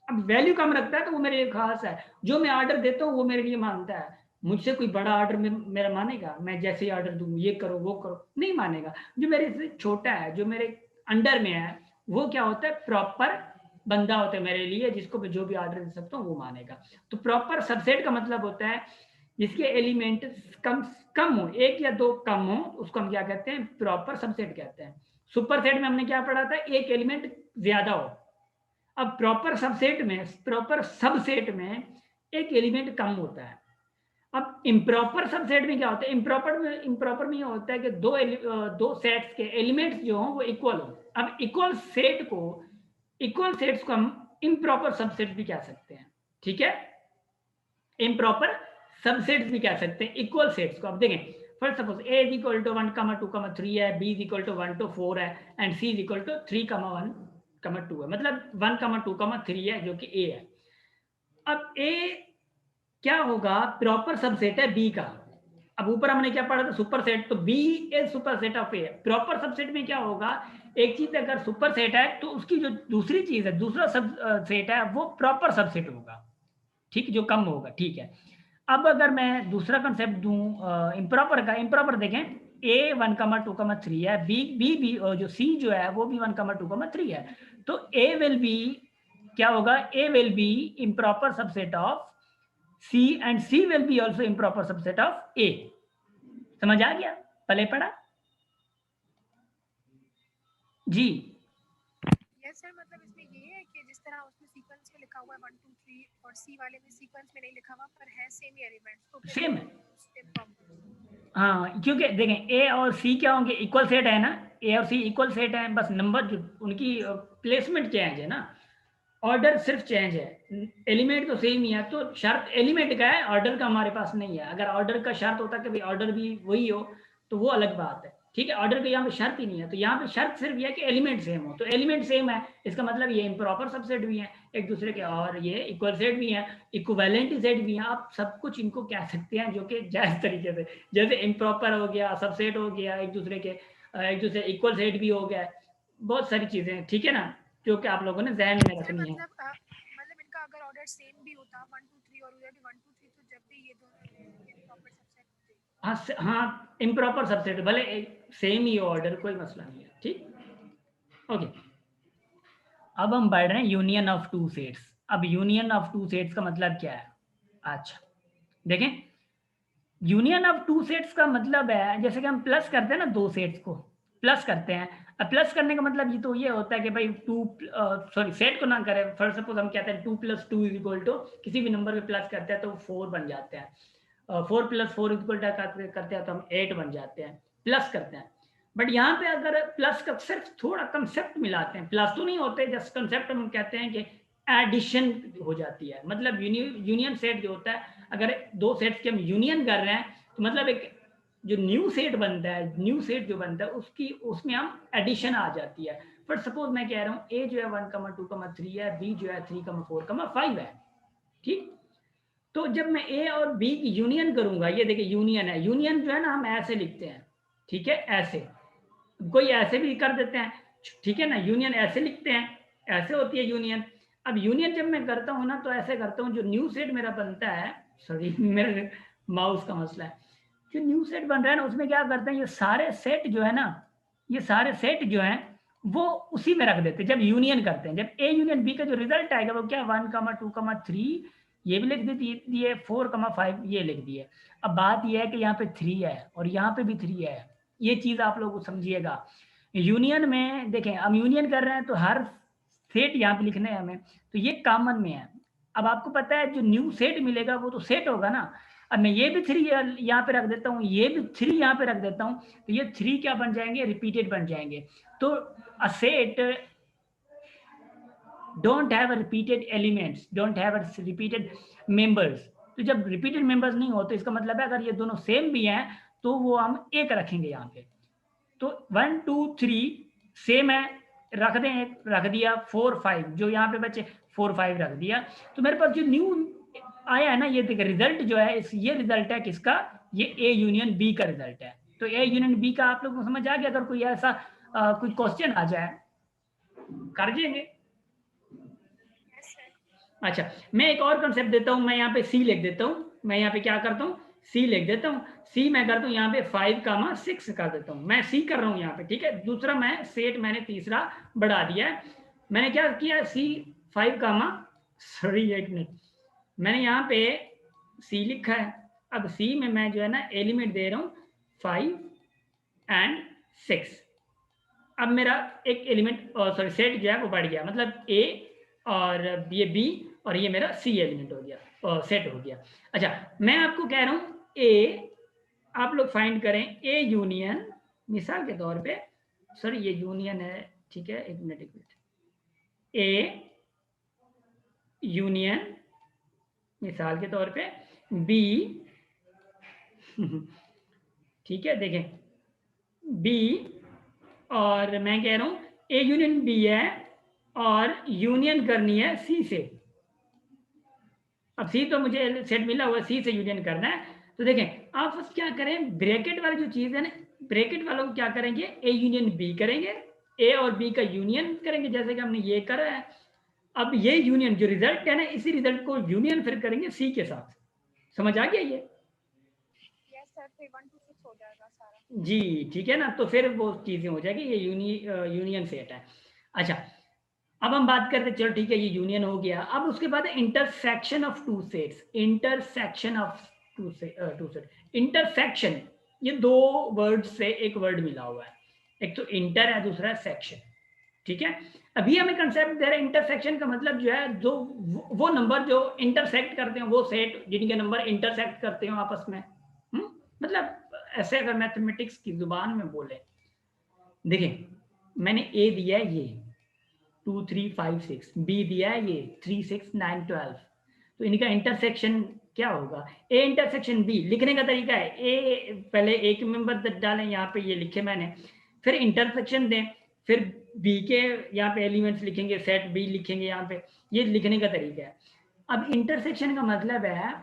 अब वैल्यू कम रखता है तो वो मेरे लिए खास है। जो मैं ऑर्डर देता हूँ वो मेरे लिए मानता है। मुझसे कोई बड़ा ऑर्डर मेरा मानेगा? मैं जैसे ही ऑर्डर दूँ, ये करो वो करो, नहीं मानेगा। जो मेरे से छोटा है, जो मेरे अंडर में है, वो क्या होता है? प्रॉपर बंदा होता है मेरे लिए, जिसको मैं जो भी ऑर्डर दे सकता हूँ वो मानेगा। तो प्रॉपर सबसेट का मतलब होता है जिसके एलिमेंट कम हो, एक या दो कम हो, उसको हम क्या कहते हैं? प्रॉपर सबसेट कहते हैं। सुपर सेट में हमने क्या पढ़ा था? एक एलिमेंट ज्यादा हो। अब प्रॉपर सबसेट में, प्रॉपर सबसेट में एक एलिमेंट कम होता है। अब इम्प्रॉपर सबसेट में क्या होता है? इम्प्रॉपर में ये होता है कि दो सेट्स के एलिमेंट्स जो हो वो इक्वल हो। अब इक्वल सेट्स को हम इम्प्रॉपर सबसेट भी कह सकते हैं, ठीक है। इम्प्रॉपर सबसेट्स भी कह सकते हैं इक्वल सेट्स को। अब देखें, first suppose a is equal to 1, 2, 3 है, b is equal to 1 to 4 है, and c is equal to 3, 1, 2 है, मतलब 1, 2, 3 है, जो कि a है। अब a क्या होगा? प्रॉपर सबसेट है b का। अब ऊपर हमने क्या पढ़ा था? सुपर सेट, तो b is super set of a। Proper subset में क्या होगा? एक चीज अगर सुपर सेट है तो उसकी जो दूसरी चीज है, दूसरा सब सेट है, वो प्रॉपर सबसेट होगा, ठीक, जो कम होगा, ठीक है। अब अगर मैं दूसरा कंसेप्ट दूं इम्प्रॉपर का, इम्प्रॉपर देखें, A 1,2,3 है, B और जो C जो है वो भी 1,2,3 है, तो A विल बी क्या होगा, A will be improper subset of C and C will be also improper subset of A। समझ आ गया, पहले पढ़ा जी। यस सर, मतलब इसमें ये है कि जिस तरह उसमें सीक्वेंस में लिखा हुआ है 1 2 3 और सी वाले में सीक्वेंस में नहीं लिखा हुआ पर है सेम ही एलिमेंट्स, तो फिर सेम है, improper। हाँ, क्योंकि देखें A और C क्या होंगे, इक्वल सेट है ना, A और C इक्वल सेट है, बस नंबर जो उनकी प्लेसमेंट चेंज है ना, ऑर्डर सिर्फ चेंज है, एलिमेंट तो सेम ही है। तो शर्त एलिमेंट का है, ऑर्डर का हमारे पास नहीं है। अगर ऑर्डर का शर्त होता कि भाई ऑर्डर भी वही हो तो वो अलग बात है, ठीक है। ऑर्डर का यहाँ पे शर्त ही नहीं है, तो यहाँ पे शर्त सिर्फ ये है कि एलिमेंट सेम हो, तो एलिमेंट सेम है, इसका मतलब ये इम्प्रॉपर सबसेट भी है एक दूसरे के, और ये इक्वल सेट भी है, इक्विवेलेंट सेट भी है। आप सब कुछ इनको कह सकते हैं जो कि जायज तरीके से, जैसे इम्प्रॉपर हो गया, सबसेट हो गया, एक दूसरे इक्वल सेट भी हो गया, बहुत सारी चीजें, ठीक है ना, जो कि आप लोगों ने ध्यान में रखनी है। मतलब इनका अगर ऑर्डर सेम भी होता 1 2 3 और उधर भी 1 2 3, तो जब भी ये दोनों प्रॉपर सबसेट होते। हाँ, इम्प्रॉपर सबसेट भले सेम ही ऑर्डर, कोई मसला नहीं है, ठीक। ओके, अब हम बढ़ रहे हैं यूनियन ऑफ टू सेट्स। अब यूनियन ऑफ टू सेट्स का मतलब क्या है? अच्छा देखें, यूनियन ऑफ टू सेट्स का मतलब है जैसे कि हम प्लस करते हैं ना, दो सेट्स को प्लस करते हैं। अब प्लस करने का मतलब ये तो ये होता है कि भाई सेट को ना करें, फर्स्ट सपोज हम कहते हैं 2 + 2 = किसी भी नंबर पे प्लस करते हैं तो 4 बन जाते हैं, 4 + 4 = करते हैं तो हम 8 बन जाते हैं, प्लस करते हैं। बट यहाँ पे अगर प्लस का सिर्फ थोड़ा कंसेप्ट मिलाते हैं, प्लस तो नहीं होते, जस्ट कंसेप्ट हम कहते हैं कि एडिशन हो जाती है। मतलब यूनियन सेट जो होता है, अगर दो सेट्स के हम यूनियन कर रहे हैं तो मतलब एक जो न्यू सेट बनता है, न्यू सेट जो बनता है उसमें हम एडिशन आ जाती है। फॉर सपोज मैं कह रहा हूँ ए जो है 1,2,3 है, बी जो है 3,4,5 है, ठीक। तो जब मैं ए और बी की यूनियन करूंगा, ये देखिए यूनियन है, यूनियन जो है ना हम ऐसे लिखते हैं, ठीक है, ऐसे, कोई ऐसे भी कर देते हैं, ठीक है ना, यूनियन ऐसे लिखते हैं, ऐसे होती है यूनियन। अब यूनियन जब मैं करता हूँ ना तो ऐसे करता हूँ, जो न्यू सेट मेरा बनता है, सॉरी मेरे माउस का मसला है, जो न्यू सेट बन रहा है ना उसमें क्या करते हैं, ये सारे सेट जो है ना, ये सारे सेट जो है वो उसी में रख देते हैं जब यूनियन करते हैं। जब ए यूनियन बी का जो रिजल्ट आएगा वो क्या, 1,2,3 ये भी लिख दिए, 4,5 ये लिख दिए। अब बात ये है कि यहाँ पे 3 है और यहाँ पे भी 3 है, ये चीज आप लोग समझिएगा। यूनियन में देखें, हम यूनियन कर रहे हैं तो हर सेट यहाँ पे लिखना है हमें, तो ये कॉमन में है। अब आपको पता है जो न्यू सेट मिलेगा वो तो सेट होगा ना। अब मैं ये भी 3 यहाँ पे रख देता हूँ, ये भी 3 यहाँ पे रख देता हूँ, तो ये 3 क्या बन जाएंगे, रिपीटेड बन जाएंगे। तो a set don't have a repeated elements, don't have a repeated members। तो जब रिपीटेड मेंबर्स नहीं होते इसका मतलब है अगर ये दोनों सेम भी हैं तो वो हम एक रखेंगे यहाँ पे। तो 1 2 3 सेम है, रख दें, रख दिया 4 5, जो यहाँ पे बचे 4 5 रख दिया, तो मेरे पास जो न्यू आया है ना, ये देखिए रिजल्ट जो है ये रिजल्ट है किसका, ये ए यूनियन बी का रिजल्ट है। तो ए यूनियन बी का आप लोग को समझ आ गया। अगर कोई ऐसा कोई क्वेश्चन आ जाए कर देंगे। अच्छा, मैं एक और कंसेप्ट देता हूं, मैं यहाँ पे सी लिख देता हूं, मैं यहाँ पे क्या करता हूँ, सी लिख देता हूँ। सी मैं करता हूँ यहाँ पे 5,6 कर देता हूँ, मैं सी कर रहा हूँ यहाँ पे, ठीक है। दूसरा मैं सेट मैंने तीसरा बढ़ा दिया है, मैंने क्या किया, सी 5, सॉरी एक मिनट, मैंने यहाँ पे सी लिखा है। अब सी में मैं जो है ना एलिमेंट दे रहा हूँ 5 and 6। अब मेरा एक एलिमेंट सॉरी सेट जो है वो बढ़ गया, मतलब ए और ये बी और ये मेरा सी एलिमेंट हो गया और सेट हो गया। अच्छा, मैं आपको कह रहा हूँ ए, आप लोग फाइंड करें ए यूनियन, मिसाल के तौर पे, सॉरी ये यूनियन है, ठीक है, एक मिनट, ए यूनियन मिसाल के तौर पे बी ठीक है, देखें बी, और मैं कह रहा हूं ए यूनियन बी है और यूनियन करनी है सी से। अब सी तो मुझे सेट मिला हुआ, सी से यूनियन करना है। तो देखें आप बस क्या करें, ब्रैकेट वाली जो चीज है ना, ब्रैकेट वालों को क्या करेंगे, ए यूनियन बी करेंगे, ए और बी का यूनियन करेंगे जैसे कि हमने ये करा है। अब ये यूनियन जो रिजल्ट है ना, इसी रिजल्ट को यूनियन फिर करेंगे सी के साथ। समझ आ गया ये? यस सर, फिर 1 2 6 हो जाएगा सारा। जी ठीक है ना, तो फिर वो चीजें हो जाएगी, ये यूनियन सेट है। अच्छा अब हम बात करते, चलो ठीक है ये यूनियन हो गया। अब उसके बाद intersection of two sets, intersection of two set, intersection, ये दो वर्ड से एक वर्ड मिला हुआ है, एक तो इंटर है, दूसरा सेक्शन, ठीक है। अभी हमें कंसेप्ट दे रहे हैं इंटरसेक्शन का मतलब जो है, जो वो नंबर जो इंटरसेक्ट करते हैं, वो सेट जिनके नंबर इंटरसेक्ट करते हो आपस में। मतलब ऐसे अगर मैथमेटिक्स की जुबान में बोले, देखिए मैंने ए दिया है ये 2 3 5 6, बी दिया है ये 3 6 9 12, तो इनका इंटरसेक्शन क्या होगा, ए इंटरसेक्शन बी। लिखने का तरीका है, ए पहले ए के मेंबर डालें, यहाँ पे ये लिखे मैंने, फिर इंटरसेक्शन दें, फिर बी के यहाँ पे एलिमेंट्स लिखेंगे, सेट बी लिखेंगे यहाँ पे, ये लिखने का तरीका है। अब इंटरसेक्शन का मतलब है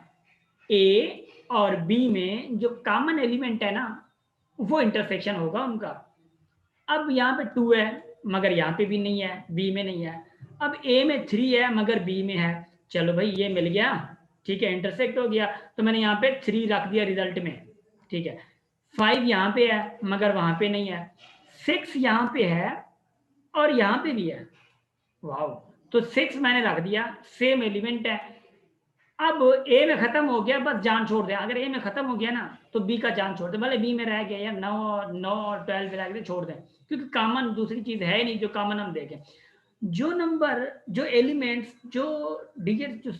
ए और बी में जो कॉमन एलिमेंट है ना, वो इंटरसेक्शन होगा उनका। अब यहाँ पे 2 है मगर यहाँ पे भी नहीं है, बी में नहीं है। अब ए में 3 है मगर बी में है, चलो भाई ये मिल गया, ठीक है, इंटरसेक्ट हो गया। तो मैंने यहाँ पे 3 रख दिया रिजल्ट में, ठीक है। 5 यहाँ पे है मगर वहां पे नहीं है, 6 यहाँ पे है और यहाँ पे भी है, वाह। तो 6 मैंने रख दिया, सेम एलिमेंट है। अब ए में खत्म हो गया, बस जान छोड़ दे। अगर ए में खत्म हो गया ना तो बी का जान छोड़ दे, भले बी में रह गया या 9 और 12 रह गए, छोड़ दें, क्योंकि कॉमन दूसरी चीज है नहीं जो कॉमन हम देखें। जो नंबर, जो एलिमेंट्स, जो डिजिट जो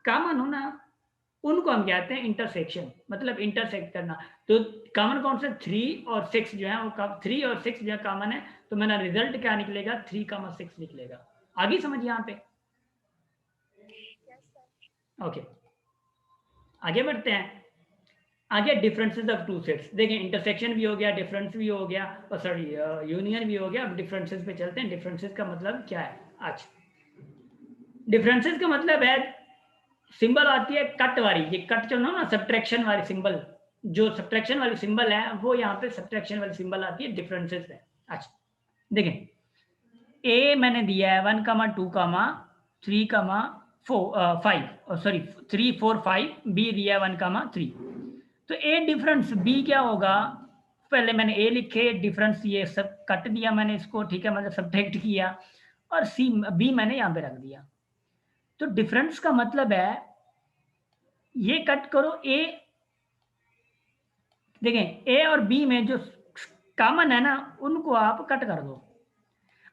कॉमन हो ना, उनको हम कहते हैं इंटरसेक्शन, मतलब इंटरसेक्ट करना। तो कॉमन कौन से, 3 और 6 जो है वो 3 और 6 जो है कॉमन है, तो मेरा रिजल्ट क्या निकलेगा, 3,6 निकलेगा। आगे समझ यहाँ पे, ओके आगे बढ़ते हैं। आगे डिफरेंसेस ऑफ टू सेट्स, देखें इंटरसेक्शन भी हो गया, डिफरेंस भी हो गया, और सॉरी यूनियन भी हो गया। अब डिफरेंसेस पे चलते हैं। डिफरेंसेस का मतलब क्या है आज? डिफरेंसेस का मतलब है, सिंबल आती है कट वाली, ये कट जो ना सब्ट्रैक्शन वाली सिंबल, जो सब्ट्रैक्शन वाली सिंबल है वो यहाँ पे सब्ट्रैक्शन वाली सिंबल आती है, डिफरेंसेस है। अच्छा देखें, ए मैंने दिया है 1, 2, 3, 5, सॉरी 3 4 5, बी दिया है 1, 3। तो ए डिफरेंस बी क्या होगा, पहले मैंने ए लिखे, डिफरेंस ये सब कट दिया मैंने इसको, ठीक है, मतलब सब्ट्रैक्ट किया, और सी बी मैंने यहाँ पे रख दिया। तो डिफरेंस का मतलब है ये कट करो, ए देखें ए और बी में जो कॉमन है ना उनको आप कट कर दो।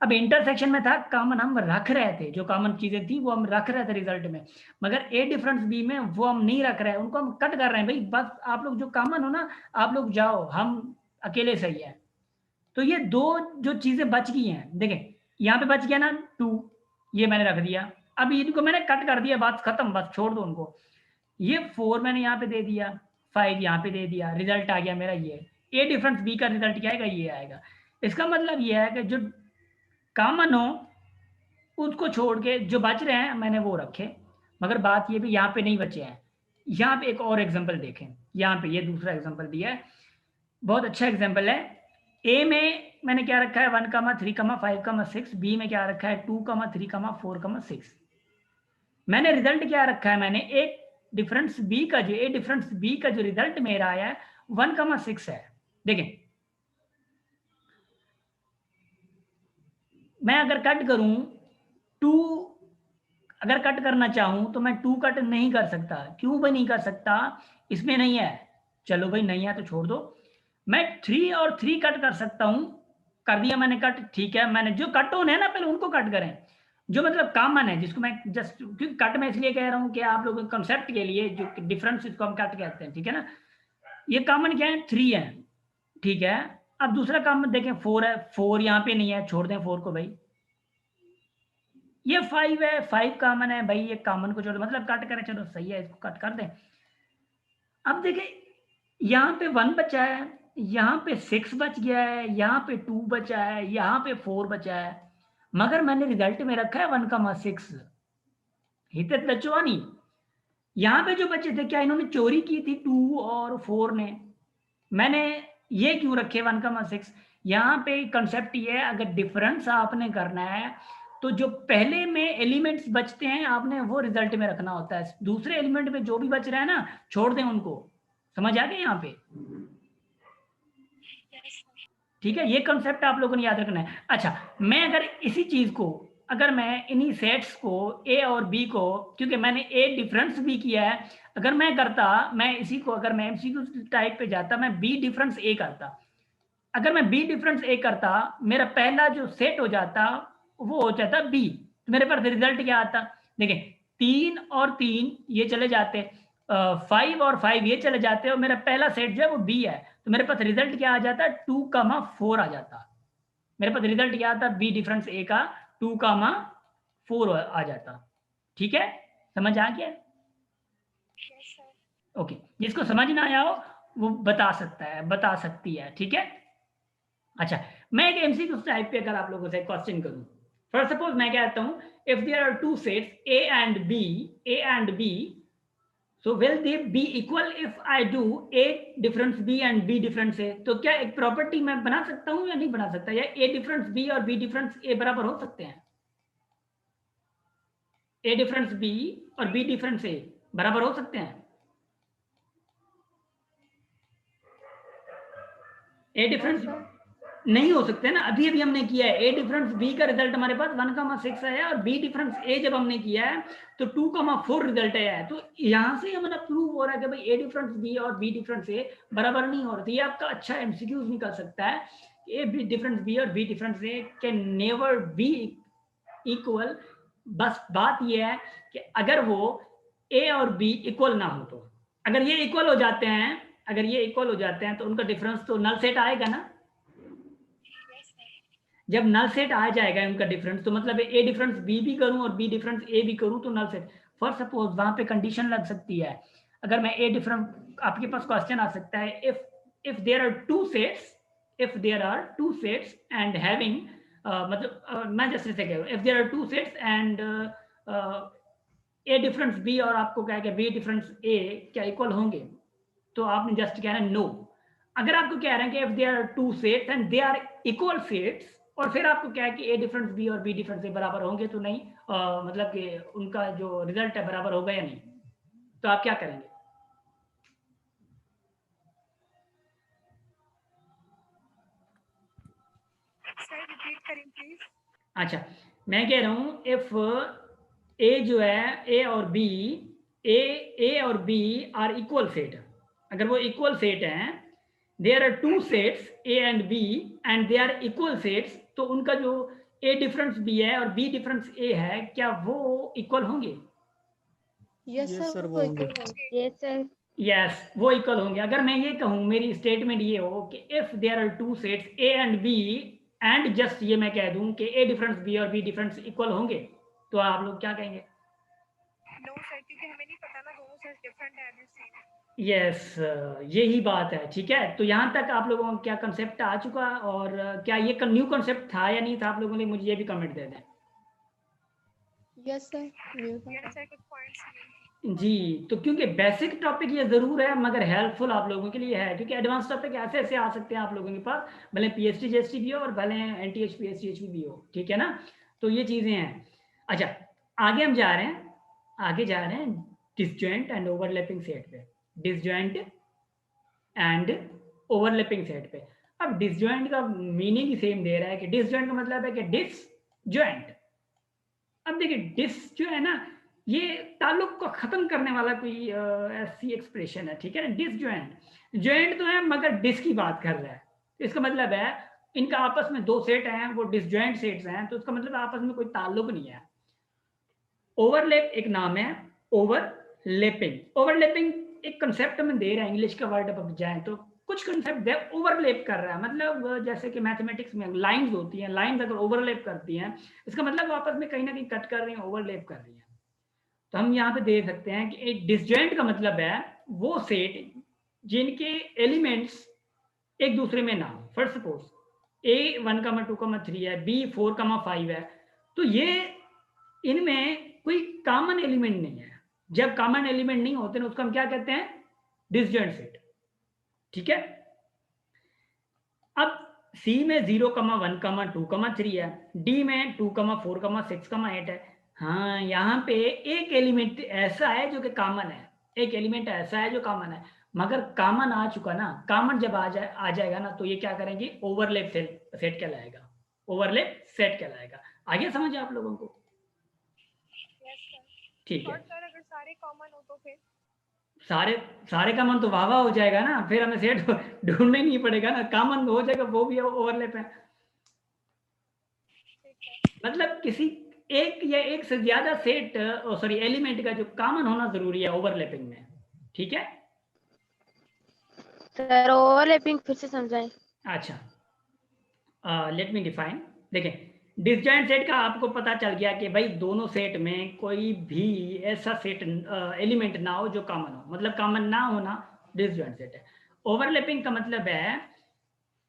अब इंटरसेक्शन में था कॉमन हम रख रहे थे, जो कॉमन चीजें थी वो हम रख रहे थे रिजल्ट में, मगर ए डिफरेंस बी में वो हम नहीं रख रहे हैं, उनको हम कट कर रहे हैं। भाई बस आप लोग जो कॉमन हो ना आप लोग जाओ, हम अकेले सही है। तो ये दो जो चीजें बच गई हैं, देखें यहाँ पे बच गया ना 2, ये मैंने रख दिया। अब इनको मैंने कट कर दिया, बात खत्म, बस छोड़ दो उनको। ये 4 मैंने यहाँ पे दे दिया, 5 यहाँ पे दे दिया, रिजल्ट आ गया मेरा ये। ए डिफरेंस बी का रिजल्ट क्या आएगा, ये आएगा। इसका मतलब ये है कि जो कॉमन हो उसको छोड़ के जो बच रहे हैं मैंने वो रखे, मगर बात ये भी यहाँ पे नहीं बचे हैं। यहाँ पे एक और एग्जांपल देखें, यहाँ पे ये दूसरा एग्जांपल दिया है, बहुत अच्छा एग्जांपल है। ए में मैंने क्या रखा है 1, 3, 5, 6, बी में क्या रखा है 2, 3, 4, 6। मैंने रिजल्ट क्या रखा है, मैंने एक डिफरेंस बी का जो, ए डिफरेंस बी का जो रिजल्ट मेरा आया है 1,6 है। देखें मैं अगर कट करूं 2, अगर कट करना चाहूं तो मैं 2 कट नहीं कर सकता। क्यों भाई नहीं कर सकता, इसमें नहीं है, चलो भाई नहीं है तो छोड़ दो। मैं 3 और 3 कट कर सकता हूं, कर दिया मैंने कट, ठीक है। मैंने जो कट होने हैं ना पहले उनको कट करें, जो मतलब कॉमन है, जिसको मैं जस्ट, क्योंकि कट मैं इसलिए कह रहा हूं कि आप लोगों के कंसेप्ट के लिए, जो डिफरेंस इसको हम कट कहते हैं, ठीक है ना। ये कॉमन क्या है 3 है, ठीक है। अब दूसरा कॉमन देखें 4 है, 4 यहाँ पे नहीं है, छोड़ दें 4 को भाई। ये 5 है, 5 कॉमन है भाई, ये कॉमन को छोड़, मतलब कट करें, चलो सही है, इसको कट कर दें। अब देखें यहाँ पे 1 बचा है, यहाँ पे 6 बच गया है, यहाँ पे 2 बचा है, यहाँ पे 4 बचा है, मगर मैंने रिजल्ट में रखा है 1,6। हित बचवा नहीं, यहाँ पे जो बचे थे क्या इन्होंने चोरी की थी 2 और 4 ने, मैंने ये क्यों रखे 1,6। यहाँ पे कंसेप्ट ये है, अगर डिफरेंस आपने करना है तो जो पहले में एलिमेंट्स बचते हैं आपने वो रिजल्ट में रखना होता है, दूसरे एलिमेंट में जो भी बच रहा है ना छोड़ दें उनको। समझ आ गए यहाँ पे? ठीक है, ये कॉन्सेप्ट आप लोगों ने याद रखना है। अच्छा, मैं अगर इसी चीज को, अगर मैं इन्हीं सेट्स को ए और बी को, क्योंकि मैंने ए डिफरेंस भी किया है, अगर मैं करता, मैं इसी को, अगर मैं एमसीक्यू टाइप पे जाता, मैं बी डिफरेंस ए करता, अगर मैं बी डिफरेंस ए करता, मेरा पहला जो सेट हो जाता वो हो जाता बी, तो मेरे पास रिजल्ट क्या आता, देखें 3 और 3 ये चले जाते, 5 और 5 ये चले जाते, और मेरा पहला सेट जो है वो बी है, तो मेरे पास रिजल्ट क्या आ जाता, 2,4 आ जाता, मेरे पास रिजल्ट क्या आता, बी डिफरेंस ए का 2,4 आ जाता। ठीक है, समझ आ गया? ओके, जिसको समझ ना आया हो वो बता सकता है, बता सकती है। ठीक है, अच्छा, मैं एक एमसीक्यू टाइप पे अगर आप लोगों से क्वेश्चन करूं, फॉर सपोज मैं कहता हूं if there are two sets A and B, so will they be equal if I do a difference b and b difference a, तो क्या एक प्रॉपर्टी मैं बना सकता हूं या नहीं बना सकता, या a डिफरेंस b और b डिफरेंस a बराबर हो सकते हैं, a डिफरेंस b और b डिफरेंस a बराबर हो सकते हैं, a डिफरेंस नहीं हो सकते ना, अभी अभी हमने किया है, ए डिफरेंस बी का रिजल्ट हमारे पास 1,6 आया, और बी डिफरेंस ए जब हमने किया है तो 2,4 रिजल्ट आया है, तो यहां से हमारा प्रूव हो रहा है कि भाई ए डिफरेंस बी और बी डिफरेंस ए बराबर नहीं हो रहा, तो ये आपका अच्छा एमसीक्यूज निकल सकता है, ए बी डिफरेंस बी और B difference A can never be equal. बस बात ये है कि अगर वो ए और बी इक्वल ना हो, तो अगर ये इक्वल हो जाते हैं, अगर ये इक्वल हो जाते हैं तो उनका डिफरेंस तो नल सेट आएगा ना, जब नल सेट आ जाएगा उनका डिफरेंस, तो मतलब ए डिफरेंस बी भी करूं और बी डिफरेंस ए भी करूं तो नल सेट। फॉर सपोज वहां पे कंडीशन लग सकती है, अगर मैं ए डिफरेंस, आपके पास क्वेश्चन आ सकता है if there are two sets, if there are two sets and having, मतलब मैं जैसे कह रहा हूं if there are two sets and A difference B और आपको क्या है बी डिफरेंस ए क्या इक्वल होंगे, तो आपने जस्ट कहना है नो। अगर आपको कह रहे हैं कि if there are two sets and they are equal sets, और फिर आपको क्या है कि ए डिफरेंस बी और बी डिफरेंस ए बराबर होंगे तो नहीं, मतलब कि उनका जो रिजल्ट है बराबर होगा या नहीं, तो आप क्या करेंगे? सर रिपीट करें प्लीज। अच्छा, मैं कह रहा हूं इफ ए जो है ए और बी, ए और बी आर इक्वल सेट, अगर वो इक्वल सेट हैं, there are two sets A and B and they are equal sets, तो उनका जो ए डिफरेंस बी है और बी डिफरेंस ए है, क्या वो इक्वल होंगे? यस सर वो होंगे। Yes sir. यस, वो इक्वल होंगे। अगर मैं ये कहूं, मेरी स्टेटमेंट ये हो कि if there are two sets A and B and just ये मैं कह दूं कि ए डिफरेंस बी और बी डिफरेंस इक्वल होंगे, तो आप लोग क्या कहेंगे? नो सर, क्योंकि हमें नहीं पता ना दोनों सेट्स डिफरेंट है या सेम। यस, यही बात है। ठीक है, तो यहाँ तक आप लोगों को क्या कंसेप्ट आ चुका, और क्या ये न्यू कंसेप्ट था या नहीं था, आप लोगों ने मुझे ये भी कमेंट दे दें। यस सर, यस सर, कुछ पॉइंट्स जी, तो क्योंकि बेसिक टॉपिक ये जरूर है मगर हेल्पफुल आप लोगों के लिए है, क्योंकि एडवांस टॉपिक ऐसे ऐसे आ सकते हैं आप लोगों के पास, भले पीएचडी जीएसटी भी हो और भले एनटीएच पीएचडी भी हो। ठीक है ना, तो ये चीजें हैं। अच्छा, आगे हम जा रहे हैं, आगे जा रहे हैं डिसजॉइंट एंड ओवरलैपिंग सेट पे, डिसजॉइंट एंड ओवरलैपिंग सेट पे। अब डिसजॉइंट का मीनिंग ही सेम दे रहा है कि डिसजॉइंट का मतलब है कि डिसजॉइंट। अब देखिए डिस जो है ना, ये ताल्लुक को खत्म करने वाला कोई ऐसी एक्सप्रेशन है। ठीक है ना, डिसजॉइंट, जॉइंट तो है मगर डिस की बात कर रहा है, तो इसका मतलब है इनका आपस में दो सेट हैं, वो डिसजॉइंट सेट्स हैं, तो इसका मतलब आपस में कोई ताल्लुक नहीं है। ओवरलैप एक नाम है, ओवरलैपिंग, ओवरलैपिंग एक कंसेप्ट में दे रहा है, इंग्लिश का वर्ड अब जाए तो कुछ कंसेप्ट है ओवरलैप कर रहा है, मतलब जैसे कि मैथमेटिक्स में लाइंस होती हैं, लाइंस अगर ओवरलैप करती हैं, इसका मतलब आपस में कहीं ना कहीं कट कर रही हैं, ओवरलैप कर रही हैं। तो हम यहाँ पे दे सकते हैं कि एक डिसजॉइंट का मतलब है वो सेट जिनके एलिमेंट्स एक दूसरे में ना हो। फॉर सपोज ए 1,2,3 है, बी 4,5 है, तो ये इनमें कोई कॉमन एलिमेंट नहीं है। जब कॉमन एलिमेंट नहीं होते ना, उसको हम क्या कहते हैं? Disjoint set. ठीक है, अब सी में 0,1,2,3 है, डी में 2,4,6,8 है। हाँ, यहाँ पे एक एलिमेंट ऐसा है जो कि कॉमन है, एक एलिमेंट ऐसा है जो कॉमन है, मगर कॉमन आ चुका ना, कॉमन जब आ जाएगा ना तो ये क्या करेंगे, ओवरलैप सेट कहलाएगा, ओवरलैप सेट कहलाएगा। आगे समझ आप लोगों को? Yes sir. ठीक है, और सर अगर सारे कॉमन हो तो फिर सारे कॉमन तो वाह हो जाएगा ना, फिर हमें सेट ढूंढना ही नहीं पड़ेगा ना, कॉमन हो जाएगा, वो भी ओवरलैप है। ठीक है। मतलब किसी एक या एक से ज्यादा सेट सॉरी एलिमेंट का जो कॉमन होना जरूरी है ओवरलैपिंग में, ठीक है। सर ओवरलैपिंग फिर से समझाएं। अच्छा, लेट मी डिफाइन। देखें, डिसजॉइंट सेट का आपको पता चल गया कि भाई दोनों सेट में कोई भी ऐसा सेट एलिमेंट ना हो जो कॉमन हो, मतलब कॉमन ना होना डिसजॉइंट सेट है। ओवरलैपिंग का मतलब है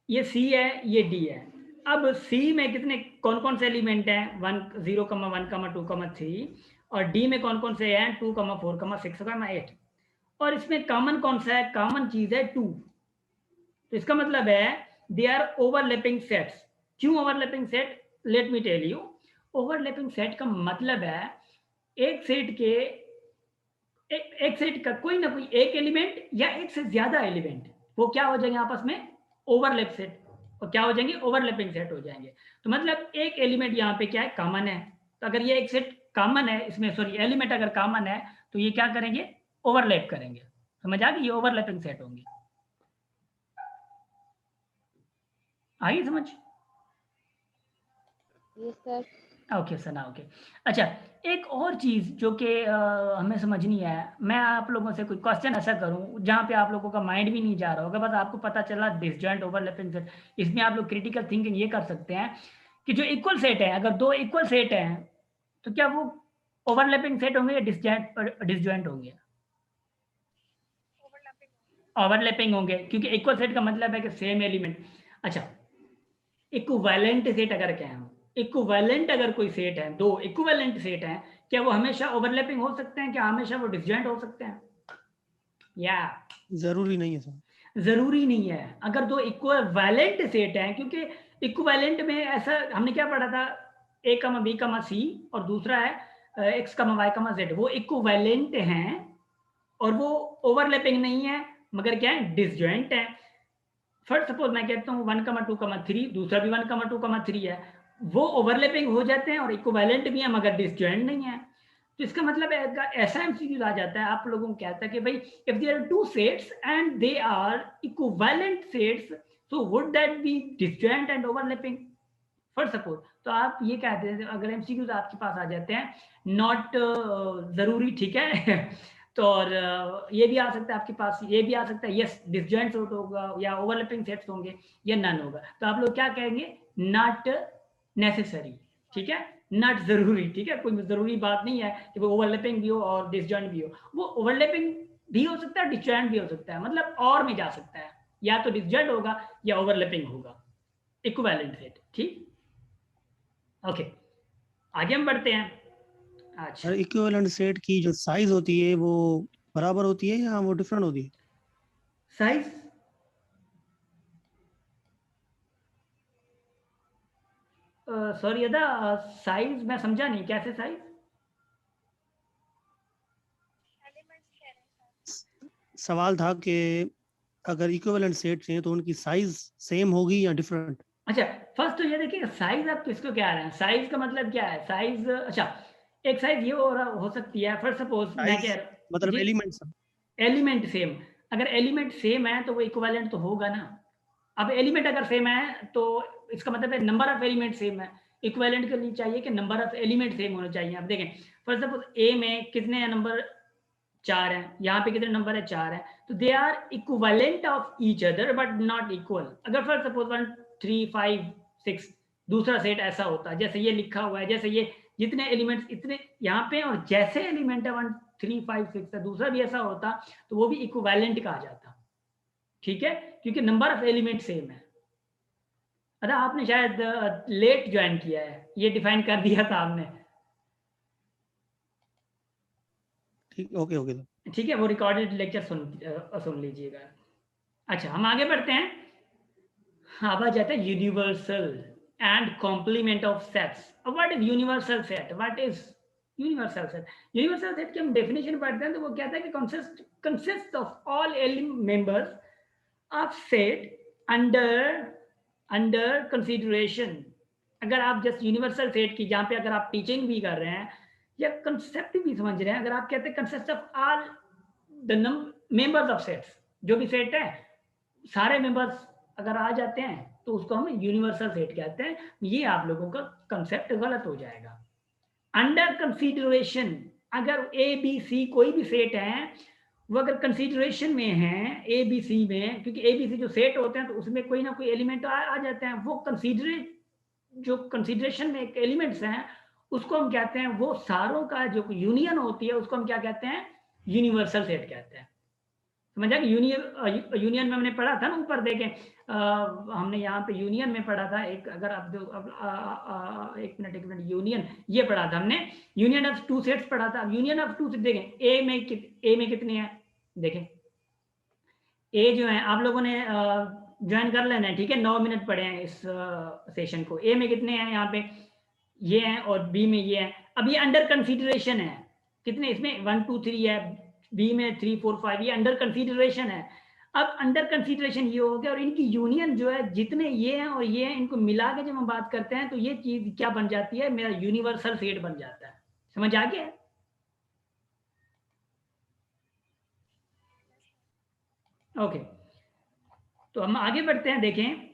ये सी है, ये डी है। अब सी में कितने कौन कौन से एलिमेंट हैं, 1 0 1 2 3, और डी में कौन कौन से हैं, 2 4 6 8, और इसमें कॉमन कौन सा है, कॉमन चीज है 2। तो इसका मतलब है दे आर ओवरलैपिंग सेट्स। क्यों overlapping set, let me tell you. Overlapping set का मतलब है एक सेट के एक सेट का कोई ना कोई एक एलिमेंट या एक से ज्यादा एलिमेंट वो क्या हो जाएंगे आपस में, ओवरलैप सेट, और क्या हो जाएंगे, ओवरलैपिंग सेट हो जाएंगे। तो मतलब एक एलिमेंट यहाँ पे क्या है, कॉमन है। तो अगर ये एक सेट कॉमन है, इसमें सॉरी एलिमेंट अगर कॉमन है तो ये क्या करेंगे, ओवरलैप करेंगे। समझ आ गई, ये ओवरलैपिंग सेट होंगे। आई समझ? Yes sir. ओके सना, ओके। अच्छा, एक और चीज़ जो कि हमें समझनी है, मैं आप लोगों से कोई क्वेश्चन ऐसा करूं जहां पे आप लोगों का माइंड भी नहीं जा रहा होगा, बस आपको पता चला डिसजॉइंट ओवरलैपिंग सेट। इसमें आप लोग क्रिटिकल थिंकिंग ये कर सकते हैं कि जो इक्वल सेट है, अगर दो इक्वल सेट हैं तो क्या वो ओवरलैपिंग सेट होंगे या डिसजॉइंट होंगे? ओवरलैपिंग। ओवरलैपिंग होंगे, क्योंकि इक्वल सेट का मतलब है कि सेम एलिमेंट। अच्छा, इक्विवेलेंट सेट अगर क्या है, इक्विवेलेंट अगर कोई सेट है, दो इक्विवेलेंट सेट हैं, क्या वो हमेशा ओवरलैपिंग हो सकते हैं, क्या हमेशा वो डिसजॉइंट हो सकते हैं? या जरूरी नहीं है सर। जरूरी नहीं है। अगर दो इक्विवेलेंट सेट हैं, क्योंकि इक्विवेलेंट में ऐसा हमने क्या पढ़ा था, ए कमा बी कमा सी और दूसरा है एक्स कमा वाई कमा जेड, वो इक्विवेलेंट हैं और वो ओवरलैपिंग नहीं है, मगर क्या है, डिसजॉइंट है। फर्स्ट सपोज मैं कहता हूँ 1 2 3, दूसरा भी 1 2 3 है, वो ओवरलैपिंग हो जाते हैं और इक्विवेलेंट भी है मगर डिसजॉइंट नहीं है। तो इसका मतलब ऐसा एमसीक्यू आ जाता है आप लोगों को, कहता है कि भाई if there are two sets and they are equivalent sets, so would that be disjoint and overlapping? First suppose तो आप ये कहते हैं, अगर एमसीक्यूज आपके पास आ जाते हैं, नॉट जरूरी, ठीक है तो और ये भी आ सकता है आपके पास, ये भी आ सकता है यस डिसजॉइंट सेट होगा या ओवरलैपिंग सेट्स होंगे या नन होगा, तो आप लोग क्या कहेंगे, नॉट नेसेसरी, ठीक है, नॉट जरूरी, ठीक है, कोई जरूरी बात नहीं है कि वो ओवरलैपिंग भी हो और डिसजॉइंट भी हो। वो ओवरलैपिंग भी हो सकता है, डिसजॉइंट भी हो सकता है, मतलब और में जा सकता है, या तो डिसजॉइंट होगा या ओवरलैपिंग होगा, इक्विवेलेंट सेट, ठीक। ओके, आगे हम बढ़ते हैं। अच्छा, सर इक्विवेलेंट सेट की जो साइज होती है वो बराबर होती है या वो डिफरेंट होती है? साइज सॉरी अदा, साइज मैं समझा नहीं, कैसे साइज? एलिमेंट्स कह रहे हैं सर। सवाल था कि अगर इक्विवेलेंट सेट हैं तो उनकी साइज सेम होगी या डिफरेंट? अच्छा, फर्स्ट तो ये देखिए साइज आप किसको क्या रहे हैं, साइज का मतलब क्या है, साइज अच्छा, एक साइज ये हो सकती है, फर्स्ट सपोज मैं साइज कह मतलब जी, एलिमेंट्स। एलिमेंट सेम, अगर एलिमेंट सेम है तो वो इक्विवेलेंट तो होगा ना। अब एलिमेंट अगर सेम है तो इसका मतलब है नंबर ऑफ एलिमेंट सेम है, इक्विवेलेंट के लिए चाहिए कि नंबर ऑफ एलिमेंट सेम होने चाहिए। अब देखें फर्स्ट सपोज ए में कितने नंबर, 4 हैं, यहाँ पे कितने नंबर है, 4 है, तो they are equivalent of each other but not equal. अगर फर्स्ट सपोज 1 3 5 6 दूसरा सेट ऐसा होता है जैसे ये लिखा हुआ है, जैसे ये जितने एलिमेंट्स इतने यहाँ पे और जैसे एलिमेंट है 1 3 5 6 है, दूसरा भी ऐसा होता तो वो भी इक्विवेलेंट कहा जाता, ठीक है, क्योंकि नंबर ऑफ एलिमेंट सेम है। अरे आपने शायद लेट ज्वाइन किया है, ये डिफाइन कर दिया था आपने, ठीक, ओके ओके सर। ठीक है, वो रिकॉर्डेड लेक्चर सुन लीजिएगा। अच्छा, हम आगे बढ़ते हैं। अब आ जाता है universal and complement of sets. What is universal set, what is universal set. Universal set की हम डेफिनेशन पढ़ते हैं तो वो कहता है कि consist of all members of set under consideration. अगर आप जस्ट यूनिवर्सल सेट की, जहाँ पे अगर आप टीचिंग भी कर रहे हैं या कंसेप्ट भी समझ रहे हैं, अगर आप कहते हैं consist of all the members of sets, जो भी सेट है सारे मेंबर्स अगर आ जाते हैं तो उसको हम यूनिवर्सल सेट कहते हैं। ये आप लोगों का कंसेप्ट गलत हो जाएगा। अंडर कंसीडरेशन, अगर ए बी सी कोई भी सेट है, वो अगर कंसीडरेशन में है ए बी सी में, क्योंकि ए बी सी जो सेट होते हैं तो उसमें कोई ना कोई एलिमेंट आ जाते हैं, वो जो कंसीडरेशन में एक एलिमेंट्स हैं उसको हम कहते हैं, वो सारों का जो यूनियन होती है उसको हम क्या कहते हैं, यूनिवर्सल सेट कहते हैं। समझा कि यूनियन में हमने पढ़ा था ना, ऊपर देखें हमने यहाँ पे यूनियन में पढ़ा था एक, अगर आप जो एक मिनट यूनियन ये पढ़ा था हमने, यूनियन ऑफ टू सेट्स पढ़ा था। अब यूनियन ऑफ टू सेट देखें, ए में कितने हैं, देखें ए जो है आप लोगों ने ज्वाइन कर लेना है, ठीक है, 9 मिनट पढ़े हैं इस सेशन को। ए में कितने हैं, यहाँ पे ये हैं और बी में ये है। अब ये अंडर कंसीडरेशन है, कितने इसमें 1 2 3 है, बी में 3 4 5, ये अंडर कंसीडरेशन है। अब अंडर कंसीडरेशन ये हो गया और इनकी यूनियन जो है, जितने ये हैं और ये हैं, इनको मिला के जब हम बात करते हैं तो ये चीज क्या बन जाती है, मेरा यूनिवर्सल सेट बन जाता है। समझ आ गया? ओके, तो हम आगे बढ़ते हैं। देखें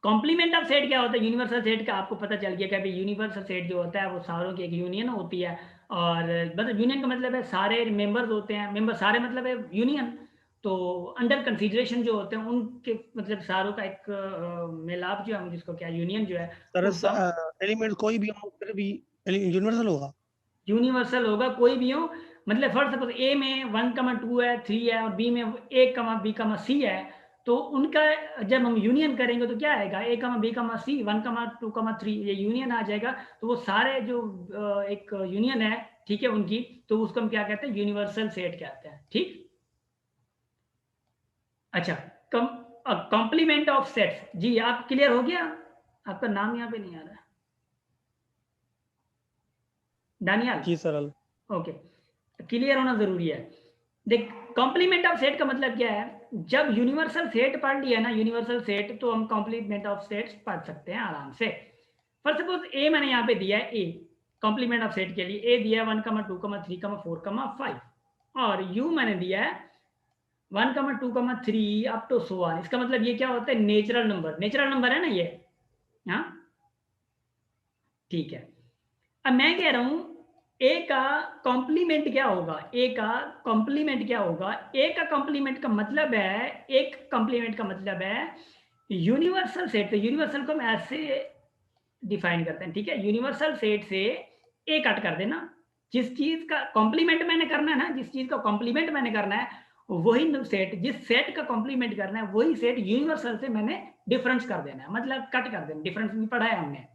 कॉम्प्लीमेंट ऑफ सेट क्या होता है। यूनिवर्सल सेट का आपको पता चल गया कि यूनिवर्सल सेट जो होता है वो सारों की एक यूनियन होती है, और मतलब यूनियन का मतलब है सारे मेंबर्स होते हैं, मेंबर सारे मतलब है यूनियन। तो अंडर कंसीडरेशन जो होते हैं उनके मतलब सारों का एक मेलाप जो है, जिसको क्या यूनियन जो है, एलिमेंट कोई भी हो फिर भी यूनिवर्सल होगा, यूनिवर्सल होगा कोई भी हो। मतलब फर्स्ट सपोज ए में 1,2 है, 3 है, और बी में 1, B, C है, तो उनका जब हम यूनियन करेंगे तो क्या आएगा, A, B, C, 1, 2, 3, ये यूनियन आ जाएगा। तो वो सारे जो एक यूनियन है, ठीक है, उनकी, तो उसको हम क्या कहते हैं, यूनिवर्सल सेट कहते हैं। ठीक, अच्छा, कॉम्प्लीमेंट ऑफ सेट्स। जी आप क्लियर हो गया? आपका नाम यहाँ पे नहीं आ रहा है, दानियाल जी सरल। ओके, क्लियर होना जरूरी है। देख कॉम्प्लीमेंट ऑफ सेट का मतलब क्या है, जब यूनिवर्सल सेट पढ़ लिया ना, यूनिवर्सल सेट, तो हम कॉम्प्लीमेंट ऑफ सेट्स पढ़ सकते हैं आराम से। फर्स्ट सपोज ए मैंने यहाँ पे दिया है, ए कॉम्प्लीमेंट ऑफ सेट के लिए ए दिया है 1, 2, 3, 4, 5, और यू मैंने दिया है 1, 2, 3 अप टू सो ऑन। इसका मतलब ये क्या होता है, नेचुरल नंबर, नेचुरल नंबर है ना ये, हाँ ठीक है। अब मैं कह रहा हूं ए का कॉम्प्लीमेंट क्या होगा, ए का कॉम्प्लीमेंट क्या होगा। ए का कॉम्प्लीमेंट का मतलब है, एक कॉम्प्लीमेंट का मतलब है यूनिवर्सल सेट। तो यूनिवर्सल को हम ऐसे डिफाइन करते हैं, ठीक है, यूनिवर्सल सेट से ए कट कर देना। जिस चीज का कॉम्प्लीमेंट मैंने करना है ना, जिस चीज का कॉम्प्लीमेंट मैंने करना है, वही सेट, जिस सेट का कॉम्प्लीमेंट करना है वही सेट यूनिवर्सल से मैंने डिफरेंस कर देना है, मतलब कट कर देना। डिफरेंस भी पढ़ा है हमने।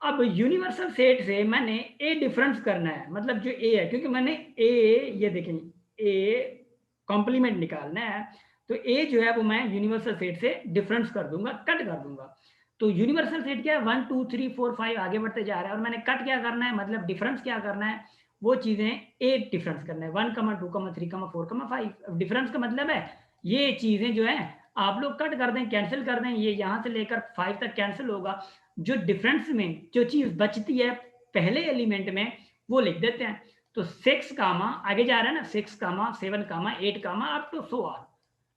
अब यूनिवर्सल सेट से मैंने ए डिफरेंस करना है, मतलब जो ए है, क्योंकि मैंने ए, ये देखें, ए कॉम्प्लीमेंट निकालना है, तो ए जो है वो मैं यूनिवर्सल सेट से डिफरेंस कर दूंगा, कट कर दूंगा। तो यूनिवर्सल सेट क्या है, 1 2 3 4 5 आगे बढ़ते जा रहा है, और मैंने कट क्या करना है, मतलब डिफरेंस क्या करना है, वो चीजें ए डिफरेंस करना है, 1, 2, 3, 4, 5। डिफरेंस का मतलब है ये चीजें जो है आप लोग कट कर दें, कैंसिल कर दें, ये यहां से लेकर 5 तक कैंसिल होगा। जो डिफरेंस में जो चीज बचती है पहले एलिमेंट में, वो लिख देते हैं। तो 6 कामा आगे जा रहा है ना, 6 कामा 7 कामा 8 कामा अप टू सो ऑन।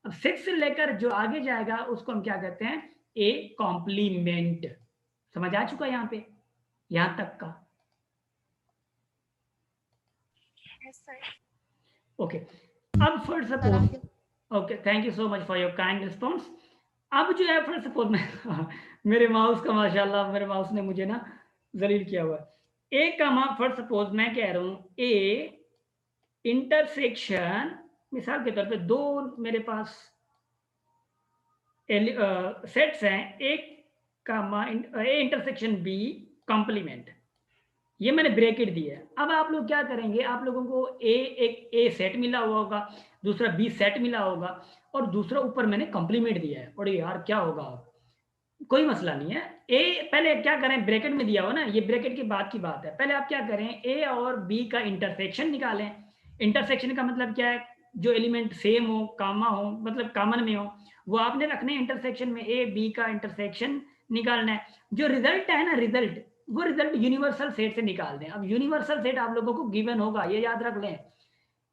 अब 6 से लेकर जो आगे जाएगा उसको हम क्या कहते हैं, ए कॉम्प्लीमेंट। समझ आ चुका यहाँ पे, यहां तक का? ओके, अब for suppose, okay thank you so much for your kind response. अब जो है फॉर सपोज मैं मेरे माउस का माशाल्लाह, मेरे माउस ने मुझे ना जलील किया हुआ है। ए का फॉर सपोज मैं कह रहा हूं ए इंटरसेक्शन, मिसाल के तौर पे दो मेरे पास सेट्स हैं, एक कामा ए इंटरसेक्शन बी कॉम्प्लीमेंट, ये मैंने ब्रैकेट दी है। अब आप लोग क्या करेंगे, आप लोगों को एक ए सेट मिला हुआ होगा, दूसरा बी सेट मिला होगा, और दूसरा ऊपर मैंने कॉम्प्लीमेंट दिया है। और यार क्या होगा, कोई मसला नहीं है। ए पहले क्या करें, ब्रैकेट में दिया हो ना, ये ब्रैकेट के बाद की बात है। पहले आप क्या करें, ए और बी का इंटरसेक्शन निकालें। इंटरसेक्शन का मतलब क्या है, जो एलिमेंट सेम हो, कामा हो, मतलब कॉमन में हो, वो आपने रखने इंटरसेक्शन में। ए बी का इंटरसेक्शन निकालना है। जो रिजल्ट है ना, रिजल्ट, वो रिजल्ट यूनिवर्सल सेट से निकाल दें। अब यूनिवर्सल सेट आप लोगों को गिवन होगा, ये याद रख लें।